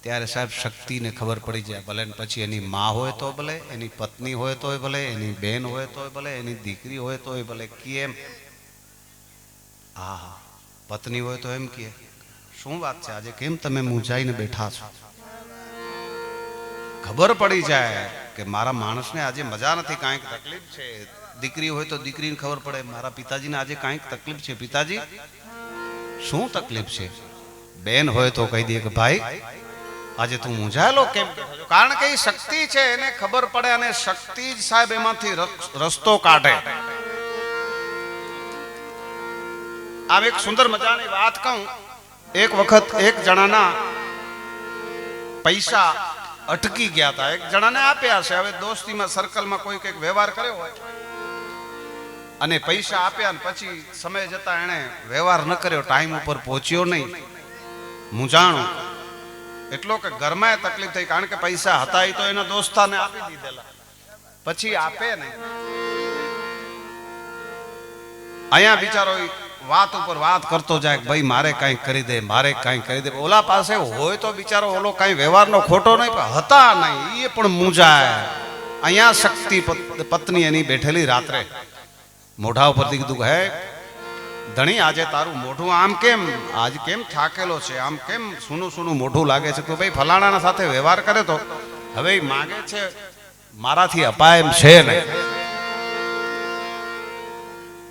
ત્યારે સાહેબ શક્તિને ખબર પડી જાય. ભલે પછી એની માં હોય તો ભલે, એની પત્ની હોય તોય ભલે, એની બેન હોય તોય ભલે, એની દીકરી હોય તોય ભલે. કેમ? હા, પત્ની હોય તો એમ કે શું વાત છે આજે કેમ તમે મૂંઝાઈને બેઠા છો? ખબર પડી જાય કે મારા માણસને આજે મજા નથી, કાંઈક તકલીફ છે. દીકરી હોય તો દીકરીને ખબર પડે, મારા પિતાજીને આજે કાંઈક તકલીફ છે. પિતાજી શું તકલીફ છે? બેન હોય તો કહી દે કે ભાઈ આજે તું મૂંઝાયેલો કેમ? કારણ કે એ શક્તિ છે, એને ખબર પડે, અને શક્તિ જ સાહેબ એમાંથી રસ્તો કાઢે. આમ એક સુંદર મજાની વાત કહું. એક વખત એક જણાના પૈસા અટકી ગયા હતા, એક જણાને આપ્યા છે. હવે દોસ્તીમાં સર્કલમાં કોઈ કઈક વ્યવહાર કર્યો હોય અને પૈસા આપ્યા, ને પછી સમય જતા એને વ્યવહાર ન કર્યો, ટાઈમ ઉપર પહોંચ્યો નહીં, મૂંઝાણું એટલો કે ઘરમાં તકલીફ થઈ. કારણ કે પૈસા હતા એ તો એના દોસ્તાને આપી દીધેલા, પછી આપે નહીં. અહીંયા બિચારો વાત ઉપર વાત કરતો જાય કે ભાઈ મારે કાંઈક કરી દે, મારે કાંઈક કરી દે. ઓલા પાસે હોય તો બિચારો ઓલો કાંઈ વ્યવહારનો ખોટો નહીં, પણ હતા નહીં, એ પણ મૂંઝાય. અહીંયા શક્તિ પત્ની એની બેઠેલી રાત્રે મોઢા ઉપરથી કીધું, હે ધણી આજે તારું મોઢું આમ કેમ, આજ કેમ થાકેલો છે, આમ કેમ સૂનું સૂનું મોઢું લાગે છે? તો ભાઈ ફલાણાના સાથે વ્યવહાર કરે તો હવે એ માગે છે મારાથી અપાય એમ છે નહીં.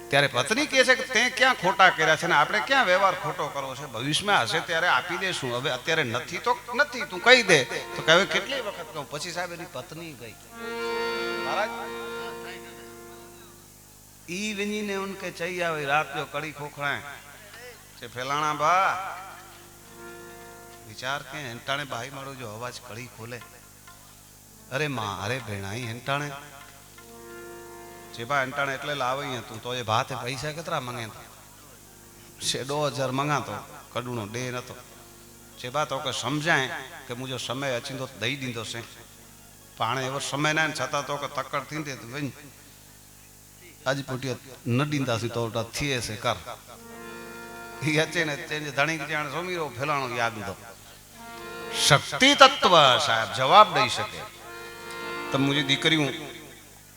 ત્યારે પત્ની કહે છે કે તે ક્યાં ખોટા કર્યા છે ને આપણે ક્યાં વ્યવહાર ખોટો કરવો છે? ભવિષ્યમાં હશે ત્યારે આપી દેશું, હવે અત્યારે નથી તો નથી, તું કહી દે. તો કહે કેટલી વખત કહું? પછી સાહેબ એની પત્ની ગઈ, મહારાજ ઈ વિનીને ઉનકે ચાઈ આવે રાત જો કડી ખોખડાય છે ફેલાણા બા વિચાર કે હેંટાણે બાઈ મારો જો અવાજ કડી ખોલે, અરે માં અરે ભેણાઈ હેંટાણે છે બા હેંટાણે એટલે લાવી તું તો એ ભાતે પૈસા કેટલા મંગે છે? 2000 મંગાતો, કડુનો ડે નતો છે બા. તો કે સમજાય કે મુજો સમય અચીંદો દઈ દીધો છે, પાણે એવો સમય ના છતાં તો કે તકડ થઈને ભાઈ આજ પોટી ન દીંદાસી તો થીએ છે કર ઈ અચે ને તે ધણી જાણે સમીરો ફેલાણો યાદ દો. શક્તિ તત્વ સાહેબ જવાબ દઈ શકે. તમે મુજી દીકરીઓ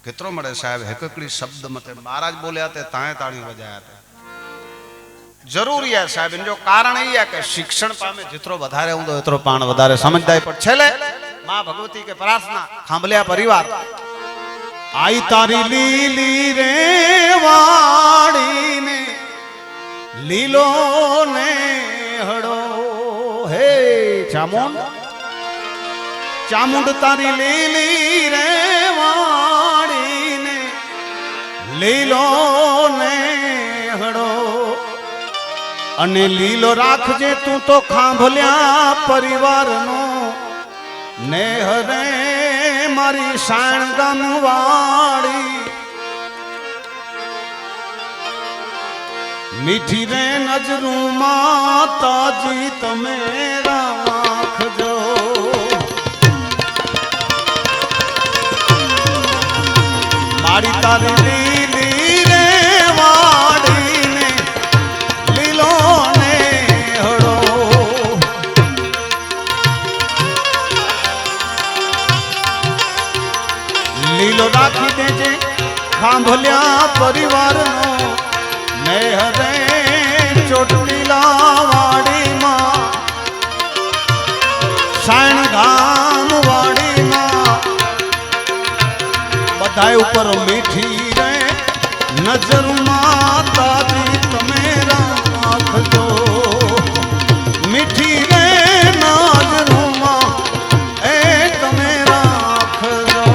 केतरो मळे साहेब हिककड़ी शब्द मथे महाराज बोलिया थे ताए ताड़ी वजाया थे जरूरी है साहेब इन जो कारण ही है कि शिक्षण पामे जितरो वधारे हुंदो एतरो पाण वधारे समझदाई पर छेले मां भगवती के प्रार्थना खांभलिया परिवार आई तारी लीली रे वाड़ी ने लीलो ने हड़ो हे चामुंड चामुंड तारी लीली रे वाड़ी ने लीलो ने हड़ो अने लीलो राखजे तू तो खांभल्या परिवार नो नेह रे मारी शाण गमवाड़ी मीठी रे नजरू माता जी तमे राखजो मारी तारी लीली रे वाड़ी ने लीलो ने हड़ो लीलो राखी देजे खांभल्या परिवार नो नेह रे चोटीला वाड़ी मां शाण गाम वाड़ी मां बधाई ऊपर मीठी रे नजर माता जी तमे राखजो मीठी रे नजर मां ए तमे राखजो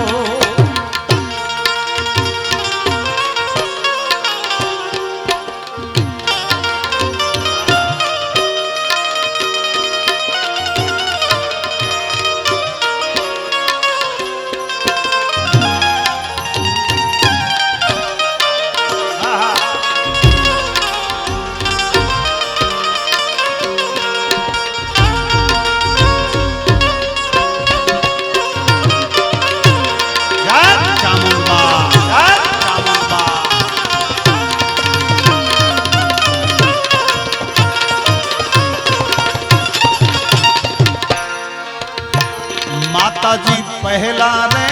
माताजी पहला रे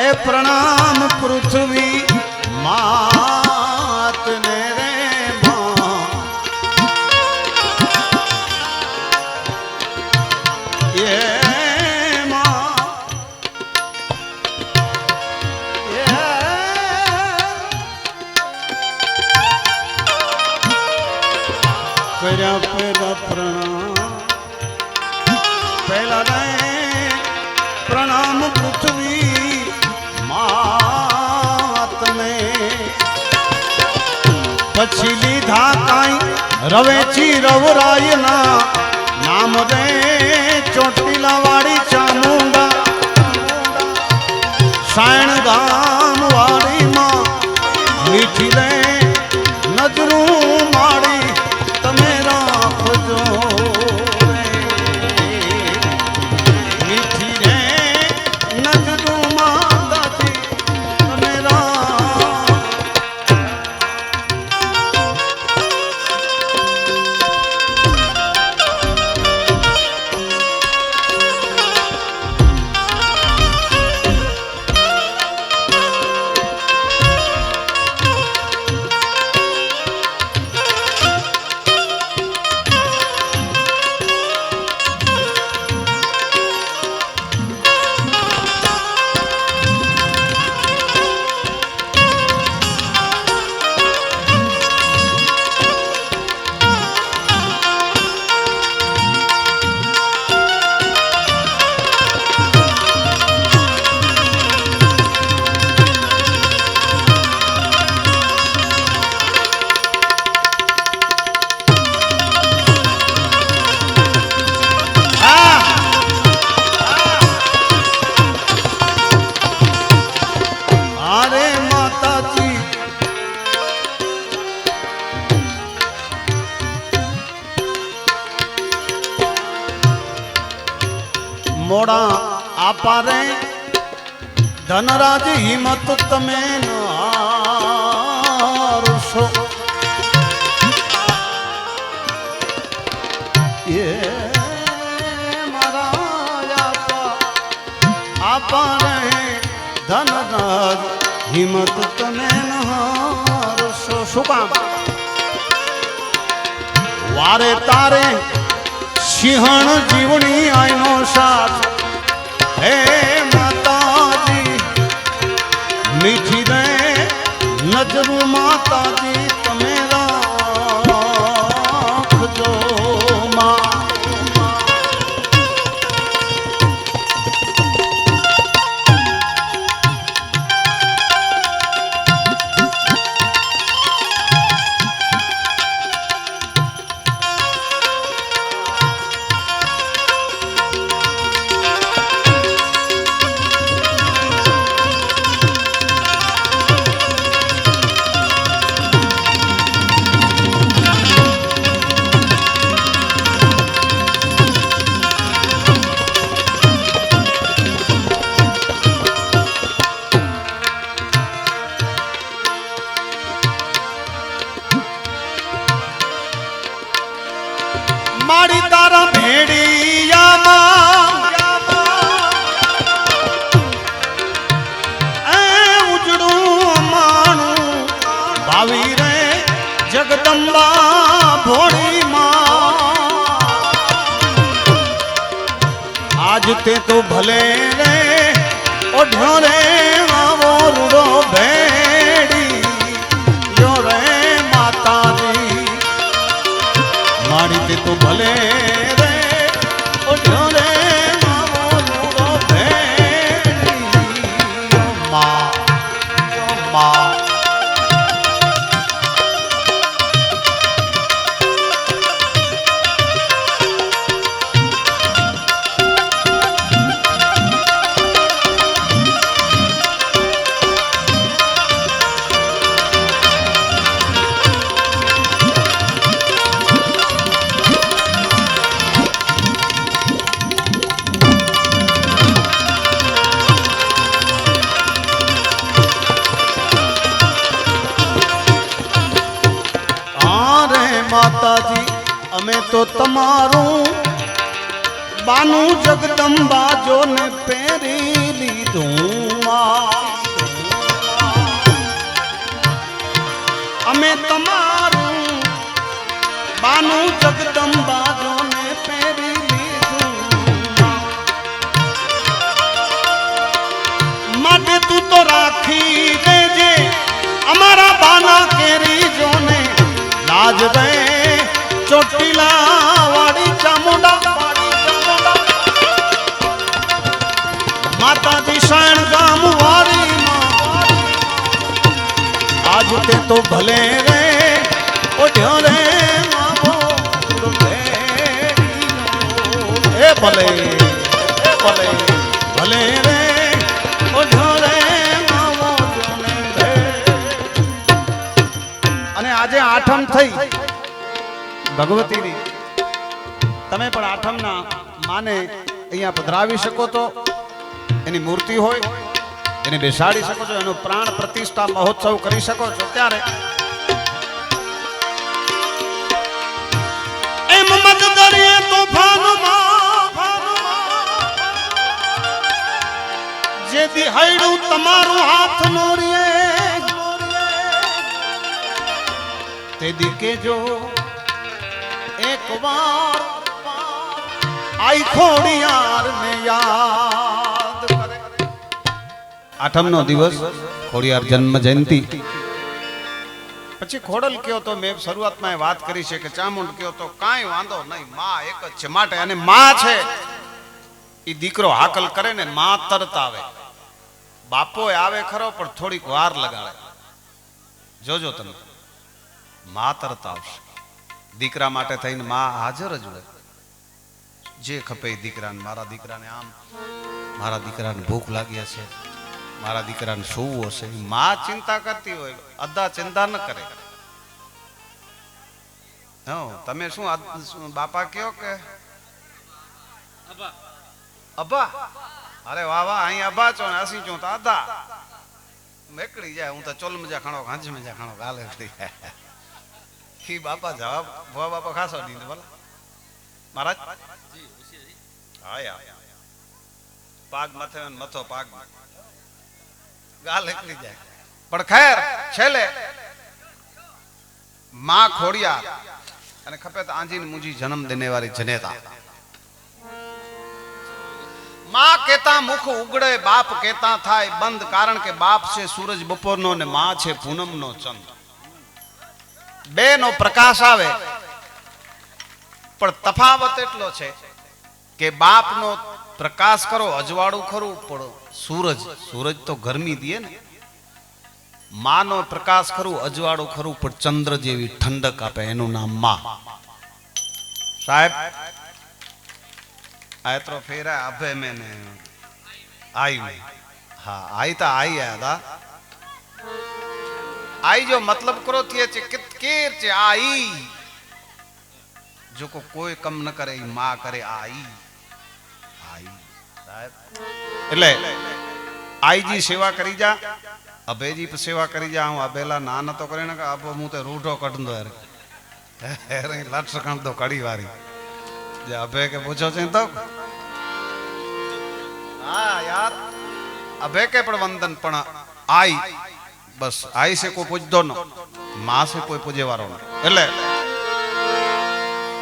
ए प्रणाम पृथ्वी मात ने रे मां ये मां ये करया पेरा प्रणाम पहला रे प्रणाम पृथ्वी मात ने पछी लीधा काई रवेची रवरायना नाम रे चोटीला वाड़ी चामुंडा शाण गाम वाड़ी मां मीठी रे नजरू माड़ी तमे राखजो मोड़ा आपारे धनराज हिम्मत तमे नारुषो ये मारा आपारे ધન રાજ હિંમત તમે ન હારશો. શું કામ? વારે તારે સિંહણ જીવણી આઈનો સાથ. હે માતાજી મીઠી રે નજર માતાજી તમે રાખજો માં. મારી તારા ભેડિયામાં એ ઉજળું માણું ભાવી રે જગદંબા ભોળી માં. આજ તે તો ભલે રે ઓઢ્યો રે આવો રૂડો ભેડી યો રે માતાજી. મારી તે તો ભલે રે ઓઢ્યો રે આવો રૂડો ભેડી યો માં યો માં. માતાજી અમે તો તમારું બાનું જગદંબા જોને પહેરી લીધું. અમે તમારું બાનું જગદંબા જોને પહેરી લીધું. માટે તું તો રાખી દેજે અમારા બાના કેરી જોને લાજ રે ચોટીલા વાળી ચામુંડા. માતાજી શરણ ગામ વાળી માં. આજ તે તો ભલે રે ઓઢ્યો રે માવો એ ભલે ભલે ભલે રે ઓઢ્યો રે માવો રે. અને આજે આઠમ થઈ ભગવતીની. તમે પણ આઠમના માને અહીંયા પધરાવી શકો તો એની મૂર્તિ હોય એને બેસાડી શકો છો. એનો પ્રાણ પ્રતિષ્ઠા મહોત્સવ કરી શકો છો. ત્યારે એમ મત દરિયે તોફાનમાં જે દિહાડું તમારું હાથ નોરીએ તે દીકે જો એક વાર આઈ ખોડિયાર ને યાદ કરે. આઠમનો દિવસ ખોડિયાર જન્મ જયંતિ. પછી ખોડલ કયો તો મેં શરૂઆતમાં વાત કરી છે કે ચામુંડ કયો તો કાંઈ વાંધો નહીં, માં એક જ છે. માટે અને માં છે એ દીકરો હાકલ કરે ને માં તરત આવે. બાપો આવે ખરો પણ થોડીક વાર લગાડે. જોજો તમે, માં તરત આવશે. દીકરા માટે થઈને માં હાજર જ હોય. જે ખપે દીકરાને, મારા દીકરાને આમ, મારા દીકરાને ભૂખ લાગ્યા છે, મારા દીકરાને શું હશે, માં ચિંતા કરતી હોય. અદા ચિંતા ન કરે. તમે શું બાપા કયો કે અબા? અરે વાહ વાહ, અહીં અબા છો ને હસી છો તો અદા મેકડી જાય. હું તો ચોલ મજા ખાણો હાંજ મજા ખાણો ગાલે કી બાપા જવાબ ભવા બાપા ખાસો દીધો બોલા મહારાજ. હા યાર, પાગ મથે મથો પાગ ગાલ એકલી જાય. પણ ખેર છેલ્લે માં ખોડિયાર અને ખપે તો આંજી મુજી જન્મ દેને વાળી જનેતા. માં કેતા મુખ ઉગડે, બાપ કેતા થાય બંધ. કારણ કે બાપ છે સૂરજ બપોરનો ને માં છે પૂનમનો ચંદ. બે નો પ્રકાશ આવે પણ તફાવત એટલો છે કે બાપનો પ્રકાશ કરો અજવાળું ખરું પણ સૂરજ તો ગરમી દે ને. માનો પ્રકાશ ખરું અજવાળું ખરું પણ ચંદ્ર જેવી ઠંડક આપે. એનું નામ માં. સાહેબ આયત્રો ફેરા અભે મેને आई में. हाँ आई था आई है था आई जो मतलब करो थिए चे कित केर चे आई जो को कोई कम न करे मां करे आई आई साहब એટલે आई जी सेवा करी जा अबे जी सेवा करी जा. हूँ अबेला ना न तो करे न का अब मुंह ते रूठो कढंदो यार रे लट कण तो कड़ी वारी जे अबे के पूछो छे तो हाँ यार अबे के पण वंदन पण आई बस आई से कोई पूछदो न मां से कोई पूजे वारो न. એટલે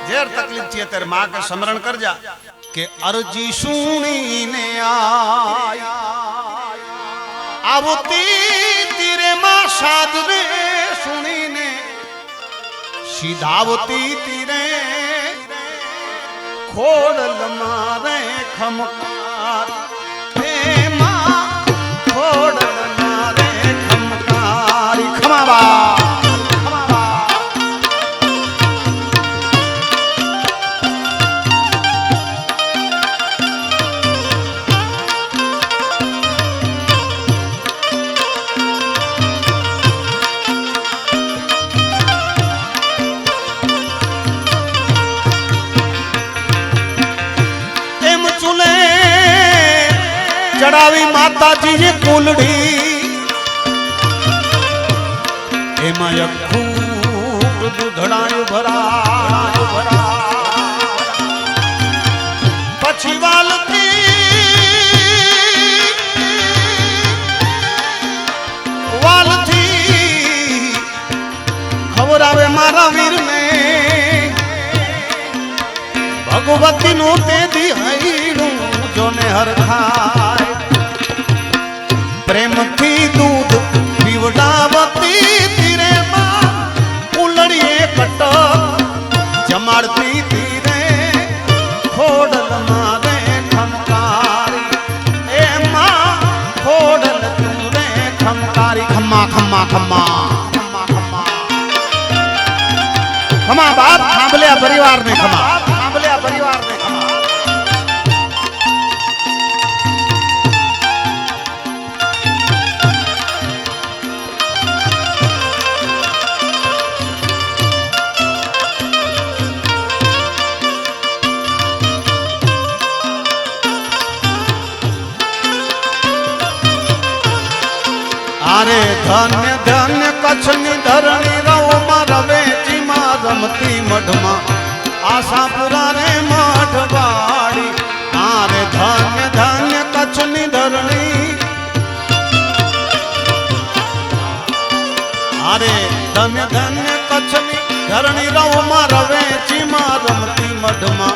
जेर तकलीफ थी तेरे मां के स्मरण कर जा के अर्जी सुनी ने आई आवती तेरे मां साध रे सुनी ने सीधावती तेरे खोड़ल मारे खमकार चढ़ावी माता जी ये कुलड़ी एमा खूब दूधड़ायो भरा पछी वालती वालथी खबर आवे मारा वीर ने भगवती नो ते दी हईड़ू जोने हर खाए प्रेम थी दूध पीवड़ावती तीरे मां उलड़िए कटक जमाड़ती तीरे खोड़ल मारे खमकारी ए मां खोड़ल तूरे खमकारी. खम्मा खम्मा खम्मा खम्मा खम्मा खम्मा बाप थांभल्या परिवार ने खम्मा थांभल्या परिवार ने खम्मा. अरे धन्य धन्य कच्छनी धरणी रवमा रवेची मा रमती मढमा आशापुरा रे मठवाड़ी. अरे धन्य धन्य कच्छनी धरणी अरे धन्य धन्य कच्छनी धरणी रवमा रवेची मा रमती मढमा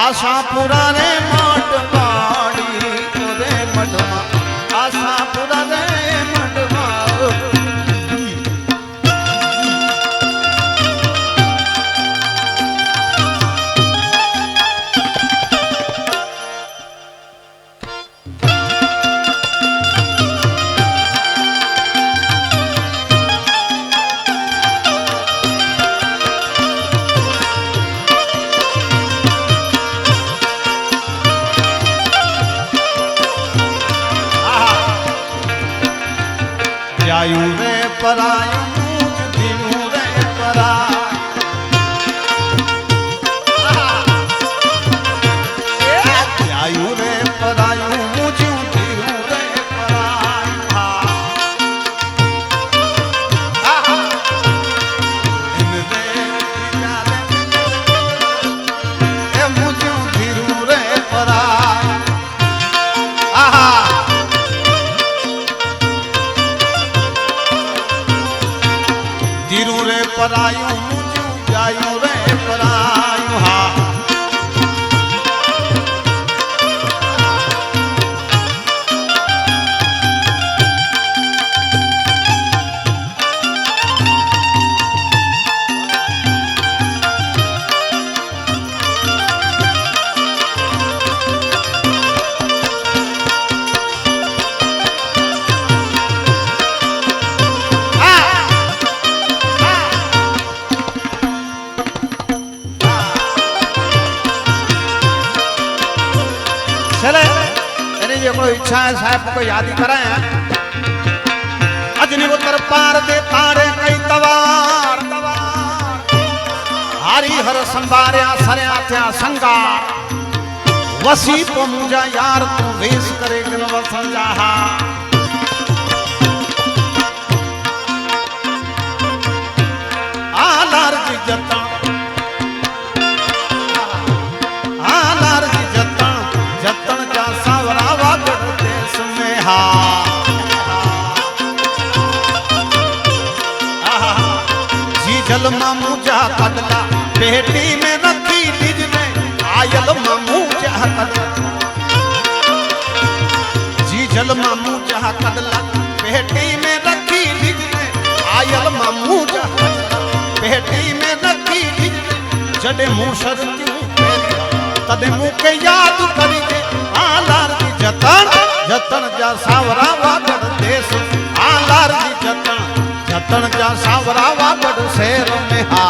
आशापुरा रे मठवाड़ी रे मढमा आशापुरा रे आयु रे परायु मुझ धीमू रे परायु आयु रे परायु मुझ धीमू रे परायु मुझ धीरू रे परायु चले एनी जो कोई इच्छा है साहब को याद ही कराए हैं अजनी उतर पार दे तारे कई तवार हारी हर संभार्या सरया त्या संगार वसी तो मुझा यार तू वेश करे गिन वसन जाहा आलार जी जतन जतन जा सावरा वागड़ देश में हा जी जल मामू जा कदला बेटी में रखी निज में आयल मामू जा कदला जी जल मामू जा कदला बेटी में रखी निज में आयल मामू जा कदला बेटी में रखी निज में जडे मूसर क्यों तदे मुके याद करी दे आलार जी जतन जतन जा सावरा वागड़ देश आलार जी जतन जतन जा सावरा वागड़ शहर में हा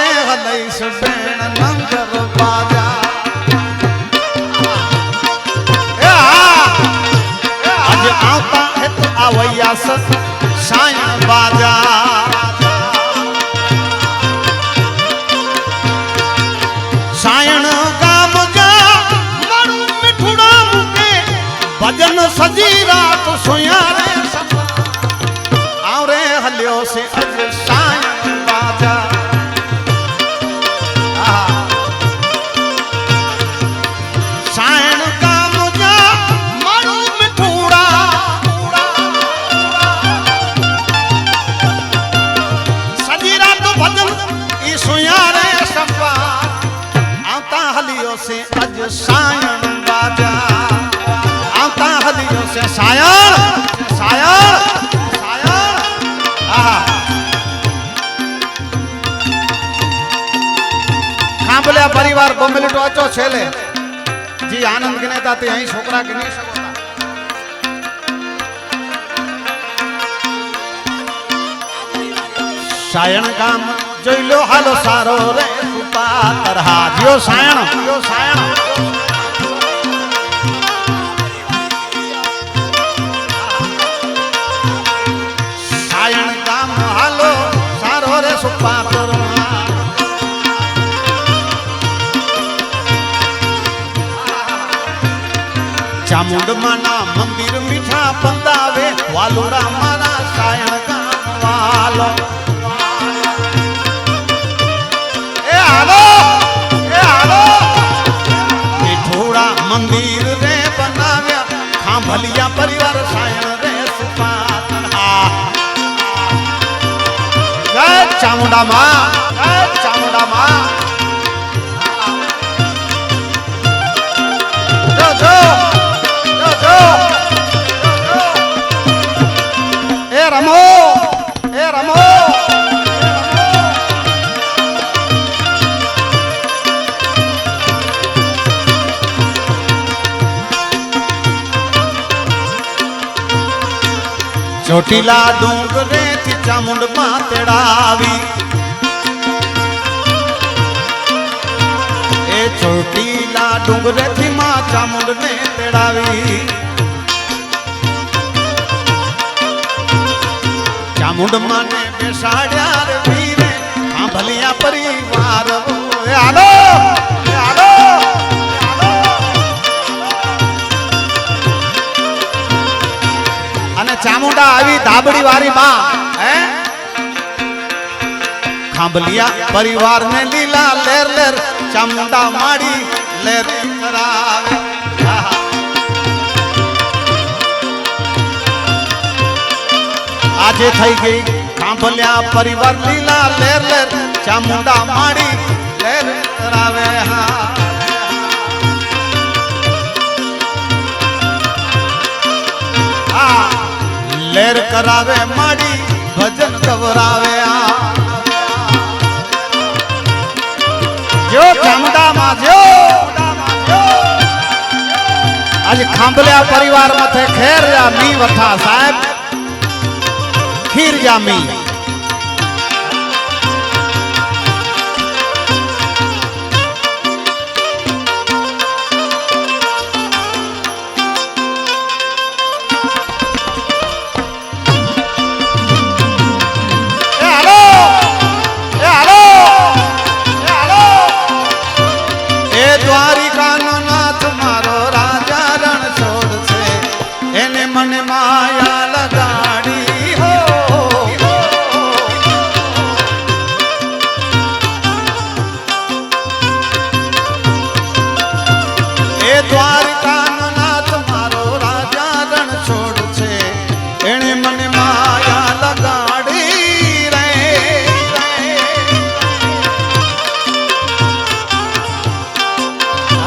बेण नंगर बाजा आज आता है तो आवैया सस सायन बाजा सायन गाम जा मरू मिठुड़ा मुके भजन सजी रात सोया रे आवरे हलियो से अज सायन बाजा सायन का मुझा मरू मिठूड़ा सजी रात भजन ई सुया रे सपा आता हलियो से अज सायन बाजा आता हलियो से सायन सायन सायन खांभलिया परिवार बोमिल टोचो छेले जी आनंद गिनेता ते અહીં છોકરા ગણી શકતા સાયણ ગામ જોઈ લો હાલો સારો રે સુપા તરહા જીઓ સાયણ સાયણ ગામ હાલો સારો રે સુપા તરહા चामुंड माना मंदिर मीठा पंदावे वालोरा मारा सायण गाम वालो ए आलो मिठोड़ा मंदिर रे बनाव्या खांभलिया परिवार सायण रे सुपातहा जय चामुंडा मां जो ए रमो ચોટીલા ડુંગરે થી ચામુંડ માં તેડાવી એ ચોટીલા ડુંગરે થી માં ચામુંડ ને તેડાવી ચામુંડ માને બેસાડ્યા રે વીરે ખાંભલિયા પરિવાર આલો અને ચામુંડા આવી ધાબડી વાળી માં હે ખાંભલિયા પરિવાર ને લીલા લેર લેર ચામુંડા માડી લેર કરાવે આજે થઈ ગઈ ખાંભલિયા પરિવાર લીલા લેર લેર ચામુંડા માડી લેર કરાવે હા લેર કરાવે માડી ભજન ગવરાવે આ ખાંભલ્યા પરિવાર મથે ખેર જામી વઠા સાહેબ ખીર જામી મને માયા લગાડી હો એ દ્વારકાનો નાથ મારો રાજા રણ છોડ છે એને મને માયા લગાડી રે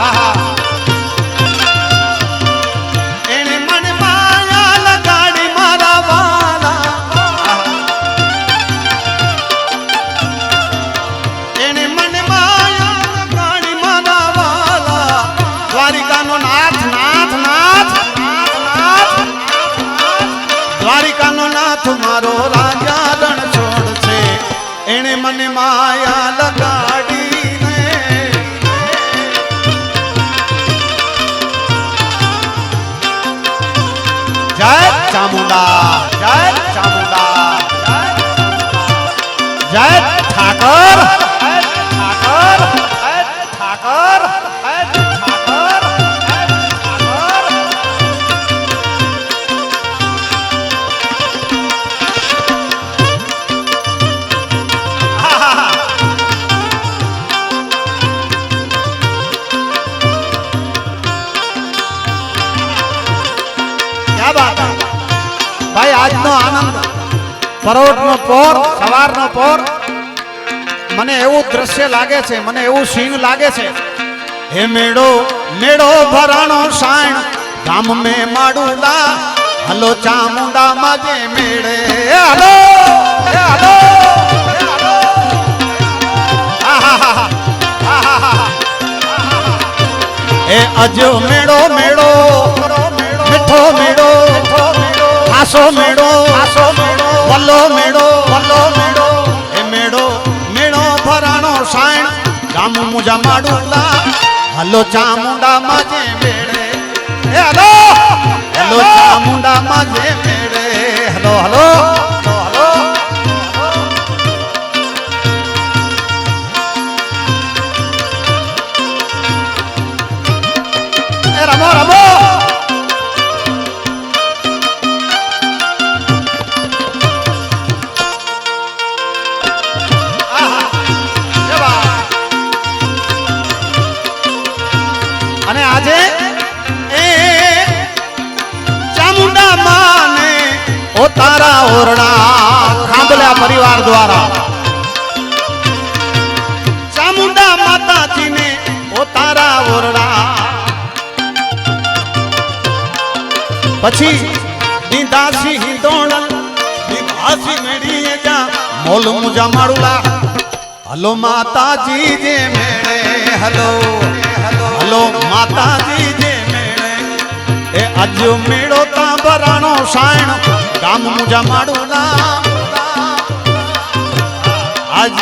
આહા મારો રાજા રણ છોડ છે એને મને માયા લગાડી ને જય ચામુંડા જય ચામુંડા જય ઠાકર ઠાકર ઠાકર ભાઈ આજનો આનંદ પરોઢનો પોર સવારનો પોર મને એવું દ્રશ્ય લાગે છે મને એવું સીન લાગે છે હે મેળો મેળો ભરાણો સાણ ગામ મે માડુલા હલો ચામુંડા માજે મેળે હલો હલો એ અજો મેળો મેળો મીઠો મેળો આસો મેળો વલ્લો મેળો એ મેળો મેળો ભરાણો સાણ ગામ મુજા માડુલા હલો ચામુંડા માજે મેળે એ હલો હલો ચામુંડા માજે મેળે હલો હલો હલો એ રમો રમો અને આજે એ ચામુંડા માને ઓ તારા ઓરણા ખાંભલ્યા પરિવાર દ્વારા ચામુંડા માતાજીને ઓ તારા ઓરણા પછી દીદાસી હિંદોણલ દીદાસી મેડીએ જા મોલ મુજા માડુલા હલો માતાજી જે મેળે હલો હલો માતાજી જે મેળે એ અજો મેળો તા ભરાણો સાણ ગામ મુજા માડુલા આજ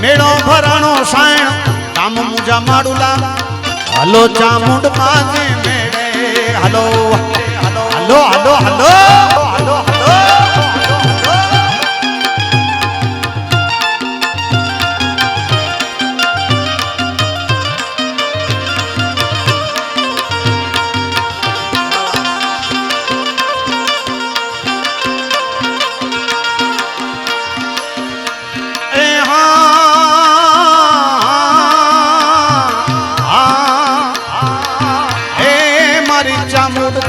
મેળો ભરાણો સાણ ગામ મુજા માડુલા હલો ચામુંડ માજે મેળે hello hello hello hello hello hello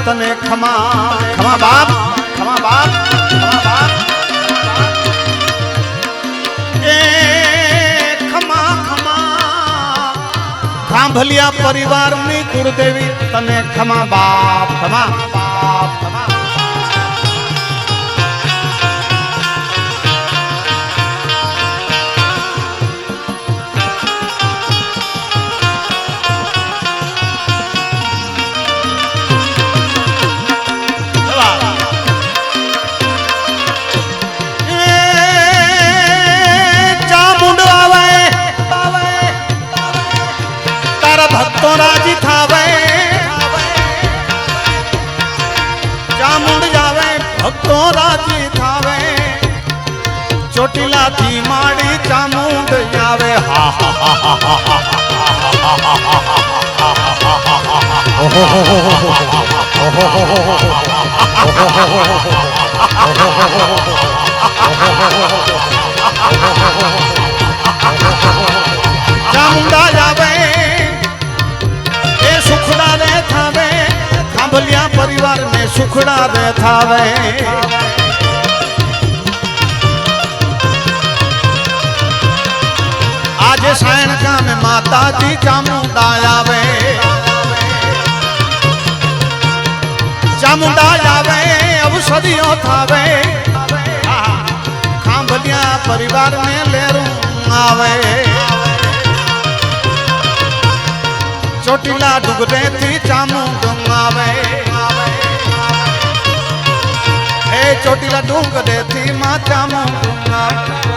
તને ખમા ખમા બાપ ખમા બાપ ખમા બાપ એ ખમા ખમા ખાંભલિયા પરિવારની કુળદેવી તને ખમા બાપ ખમા બાપ ખમા ચામુંડા આવે એ સુખડા રે થાવે ખાંભલિયા પરિવાર ને સુખડા રે થાવે આજે સાયણ ગામે માતાજી ચામુંડા આવે ચામુંડા આવે અવસદીઓ થાવે ખાંભલિયા પરિવાર ને લેરું આવે ચોટીલા ડુગરે થી ચામુંડ આવે એ ચોટીલા ડુંગરે થી માં ચામુંડ આવે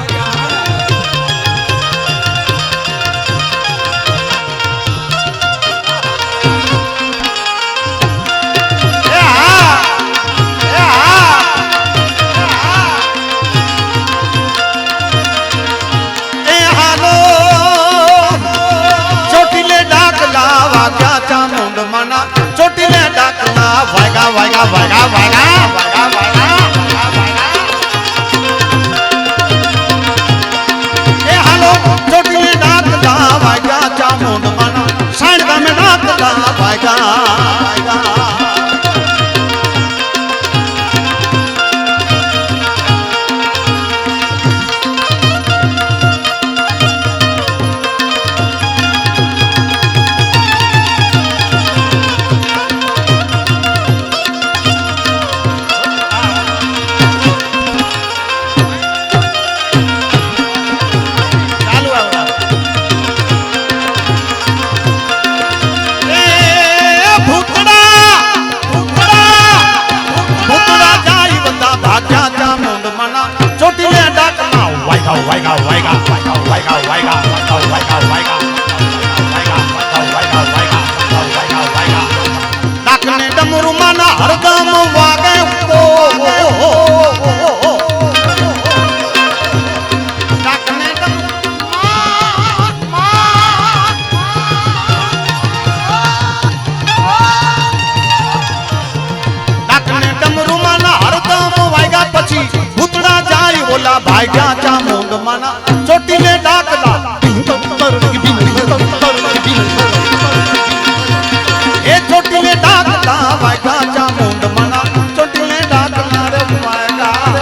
ચોટીલે ડાકલા વાયગા વાયગા વાયગા વાયગા વાયગા વાયગા એ હાલો ચોટીલે ડાકલા વાયગા ચામુંડ માના સાઈડ ગામે ડાકલા વાયગા વાયગા વાયગા વાયગા વાયગા વાયગા વાયગા વાયગા વાયગા વાયગા વાયગા વાયગા ડાકને ડમરુ માના હરદમ વાગે ડાકને ડમરુ માના હરદમ વાગ્યા પછી ભૂતડા જાય ઓલા ભાગ્યા ચામુંડ માના ચોટીલે ડાકલા એ ચોટીલે ડાકલા વાગ્યા ચામુંડ માના ચોટીલે ડાકલા રે વાગ્યા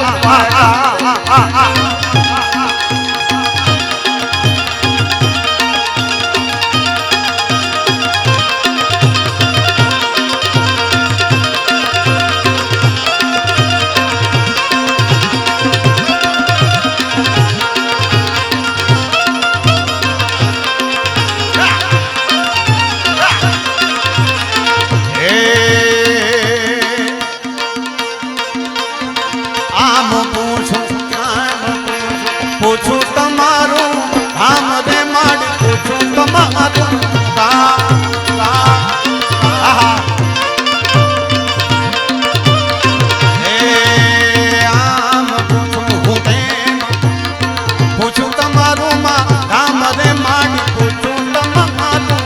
પૂછું તમારું ધામ રે માડી પૂછું તમારું આમ પૂછું હું તેમ પૂછું તમારું માં ધામ રે માડી પૂછું તમારું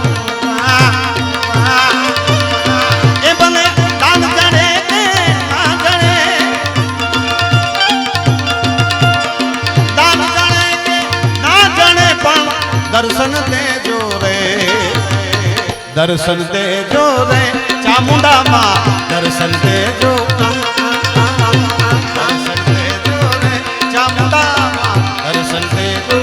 એ ભલે દાન જણે કે ના જણે દર્શન દેજો રે દર્શન દેજો રે ચામુંડા માં દર્શન દેજો દર્શન દેજો રે ચામુંડા માં દર્શન દેજો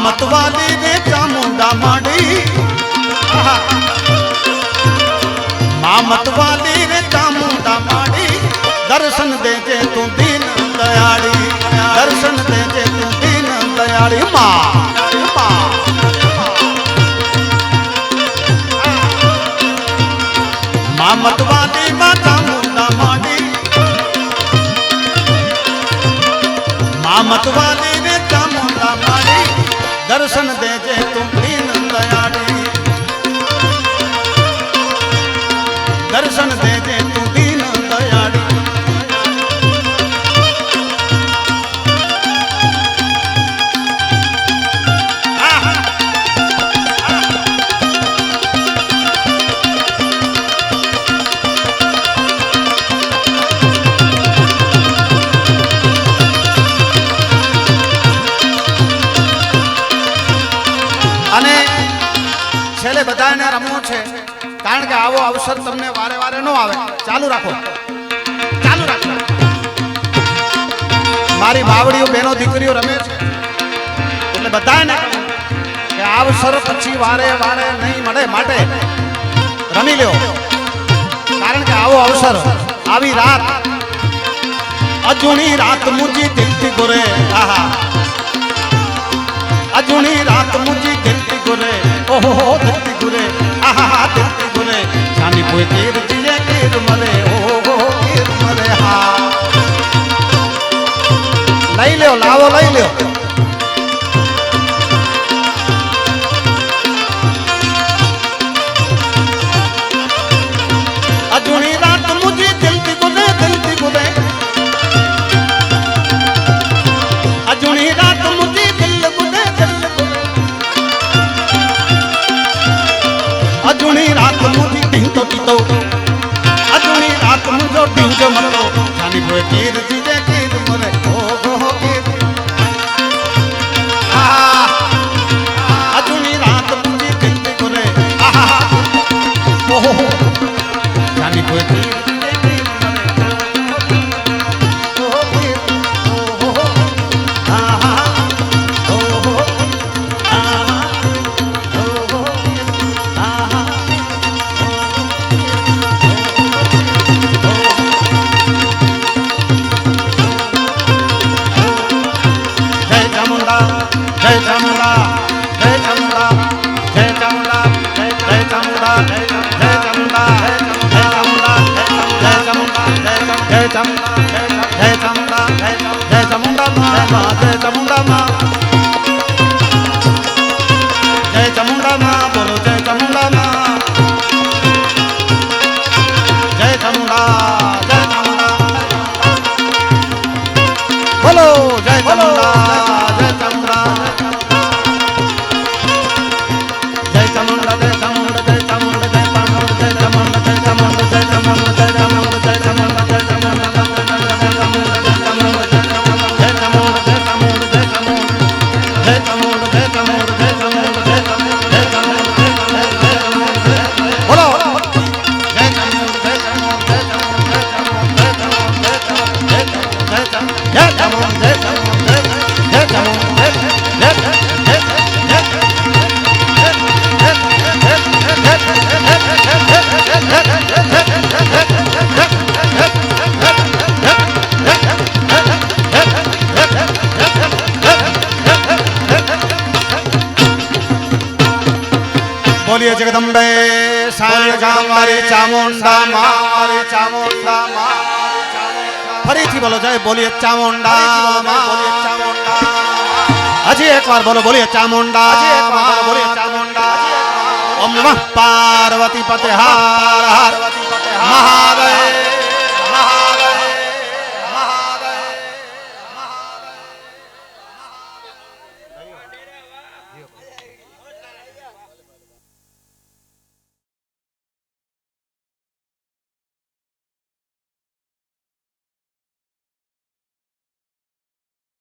मतवाली रे चामुंडा माड़ी मां मतवाली रे चामुंडा माड़ी दर्शन दे जे तू दीन दयाड़ी दर्शन दे जे तू दीन दयाड़ी मां मां मतवाली मां चामुंडा माड़ी मां मतवाली रे चामुंडा माड़ी दर्शन दे जे तू दीन दयाड़ी दर्शन दे जे तू दीन दयाड़ी અને છેલ્લે બધાને રમવું છે કારણ કે આવો અવસર તમને વારે વારે ન આવે ચાલુ રાખો મારી બાવડીઓ બહેનો દીકરીઓ રમે છે એટલે બધાને કે આ અવસર પછી વારે વારે નહીં મળે માટે રમી લ્યો કારણ કે આવો અવસર આવી રાત અજુણી રાત મુજી દિલથી ગુરે આહા अजुनी रात मुझी दिलती गुरे ओहो दिलती गुरे आहा दिलती गुरे जानी कोई तीर जिए तीर मरे ओहो तीर मरे हाँ लई लो लावो लई लो अजुनी रात मुझी दिलती गुरे अजुनी रात मुझी दिल गुरे अजुनी रात मुझी ढींचो टीतो अजुनी रात मुझो ढींचो मरो जानी कोई तीर जीजे तीर मरे ओ तीर अजुनी रात मुझी दिलती गुरे आहा ओ जानी कोई तीर जीजे तीर मरे ओ तीर ओ आहा ओ आहा जय चामुंडा जय चामुंडा जय चामुंडा जय चामुंडा जय चामुंडा जय चामुंडा जय चामुंडा जय चामुंडा जय चामुंडा जय चामुंडा जय चामुंडा मां जय चामुंडा मां जय चामुंडा मां बोलो जय चामुंडा मां जय चामुंडा बोलो जय चामुंडा जय चामुंडा जय चामुंडा जय चामुंडा जय चामुंडा जय चामुंडा जय चामुंडा जय चामुंडा जय चामुंडा जय चामुंडा जय चामुंडा जय बोलिए जगदम्बे सारेगाम वाली चामुंडा माँ फरीથી બોલો જય બોલીએ ચામુંડા હજી એકવાર બોલો બોલીએ ચામુંડા ઓમ નમઃ પાર્વતી પતે હર હર મહાદેવ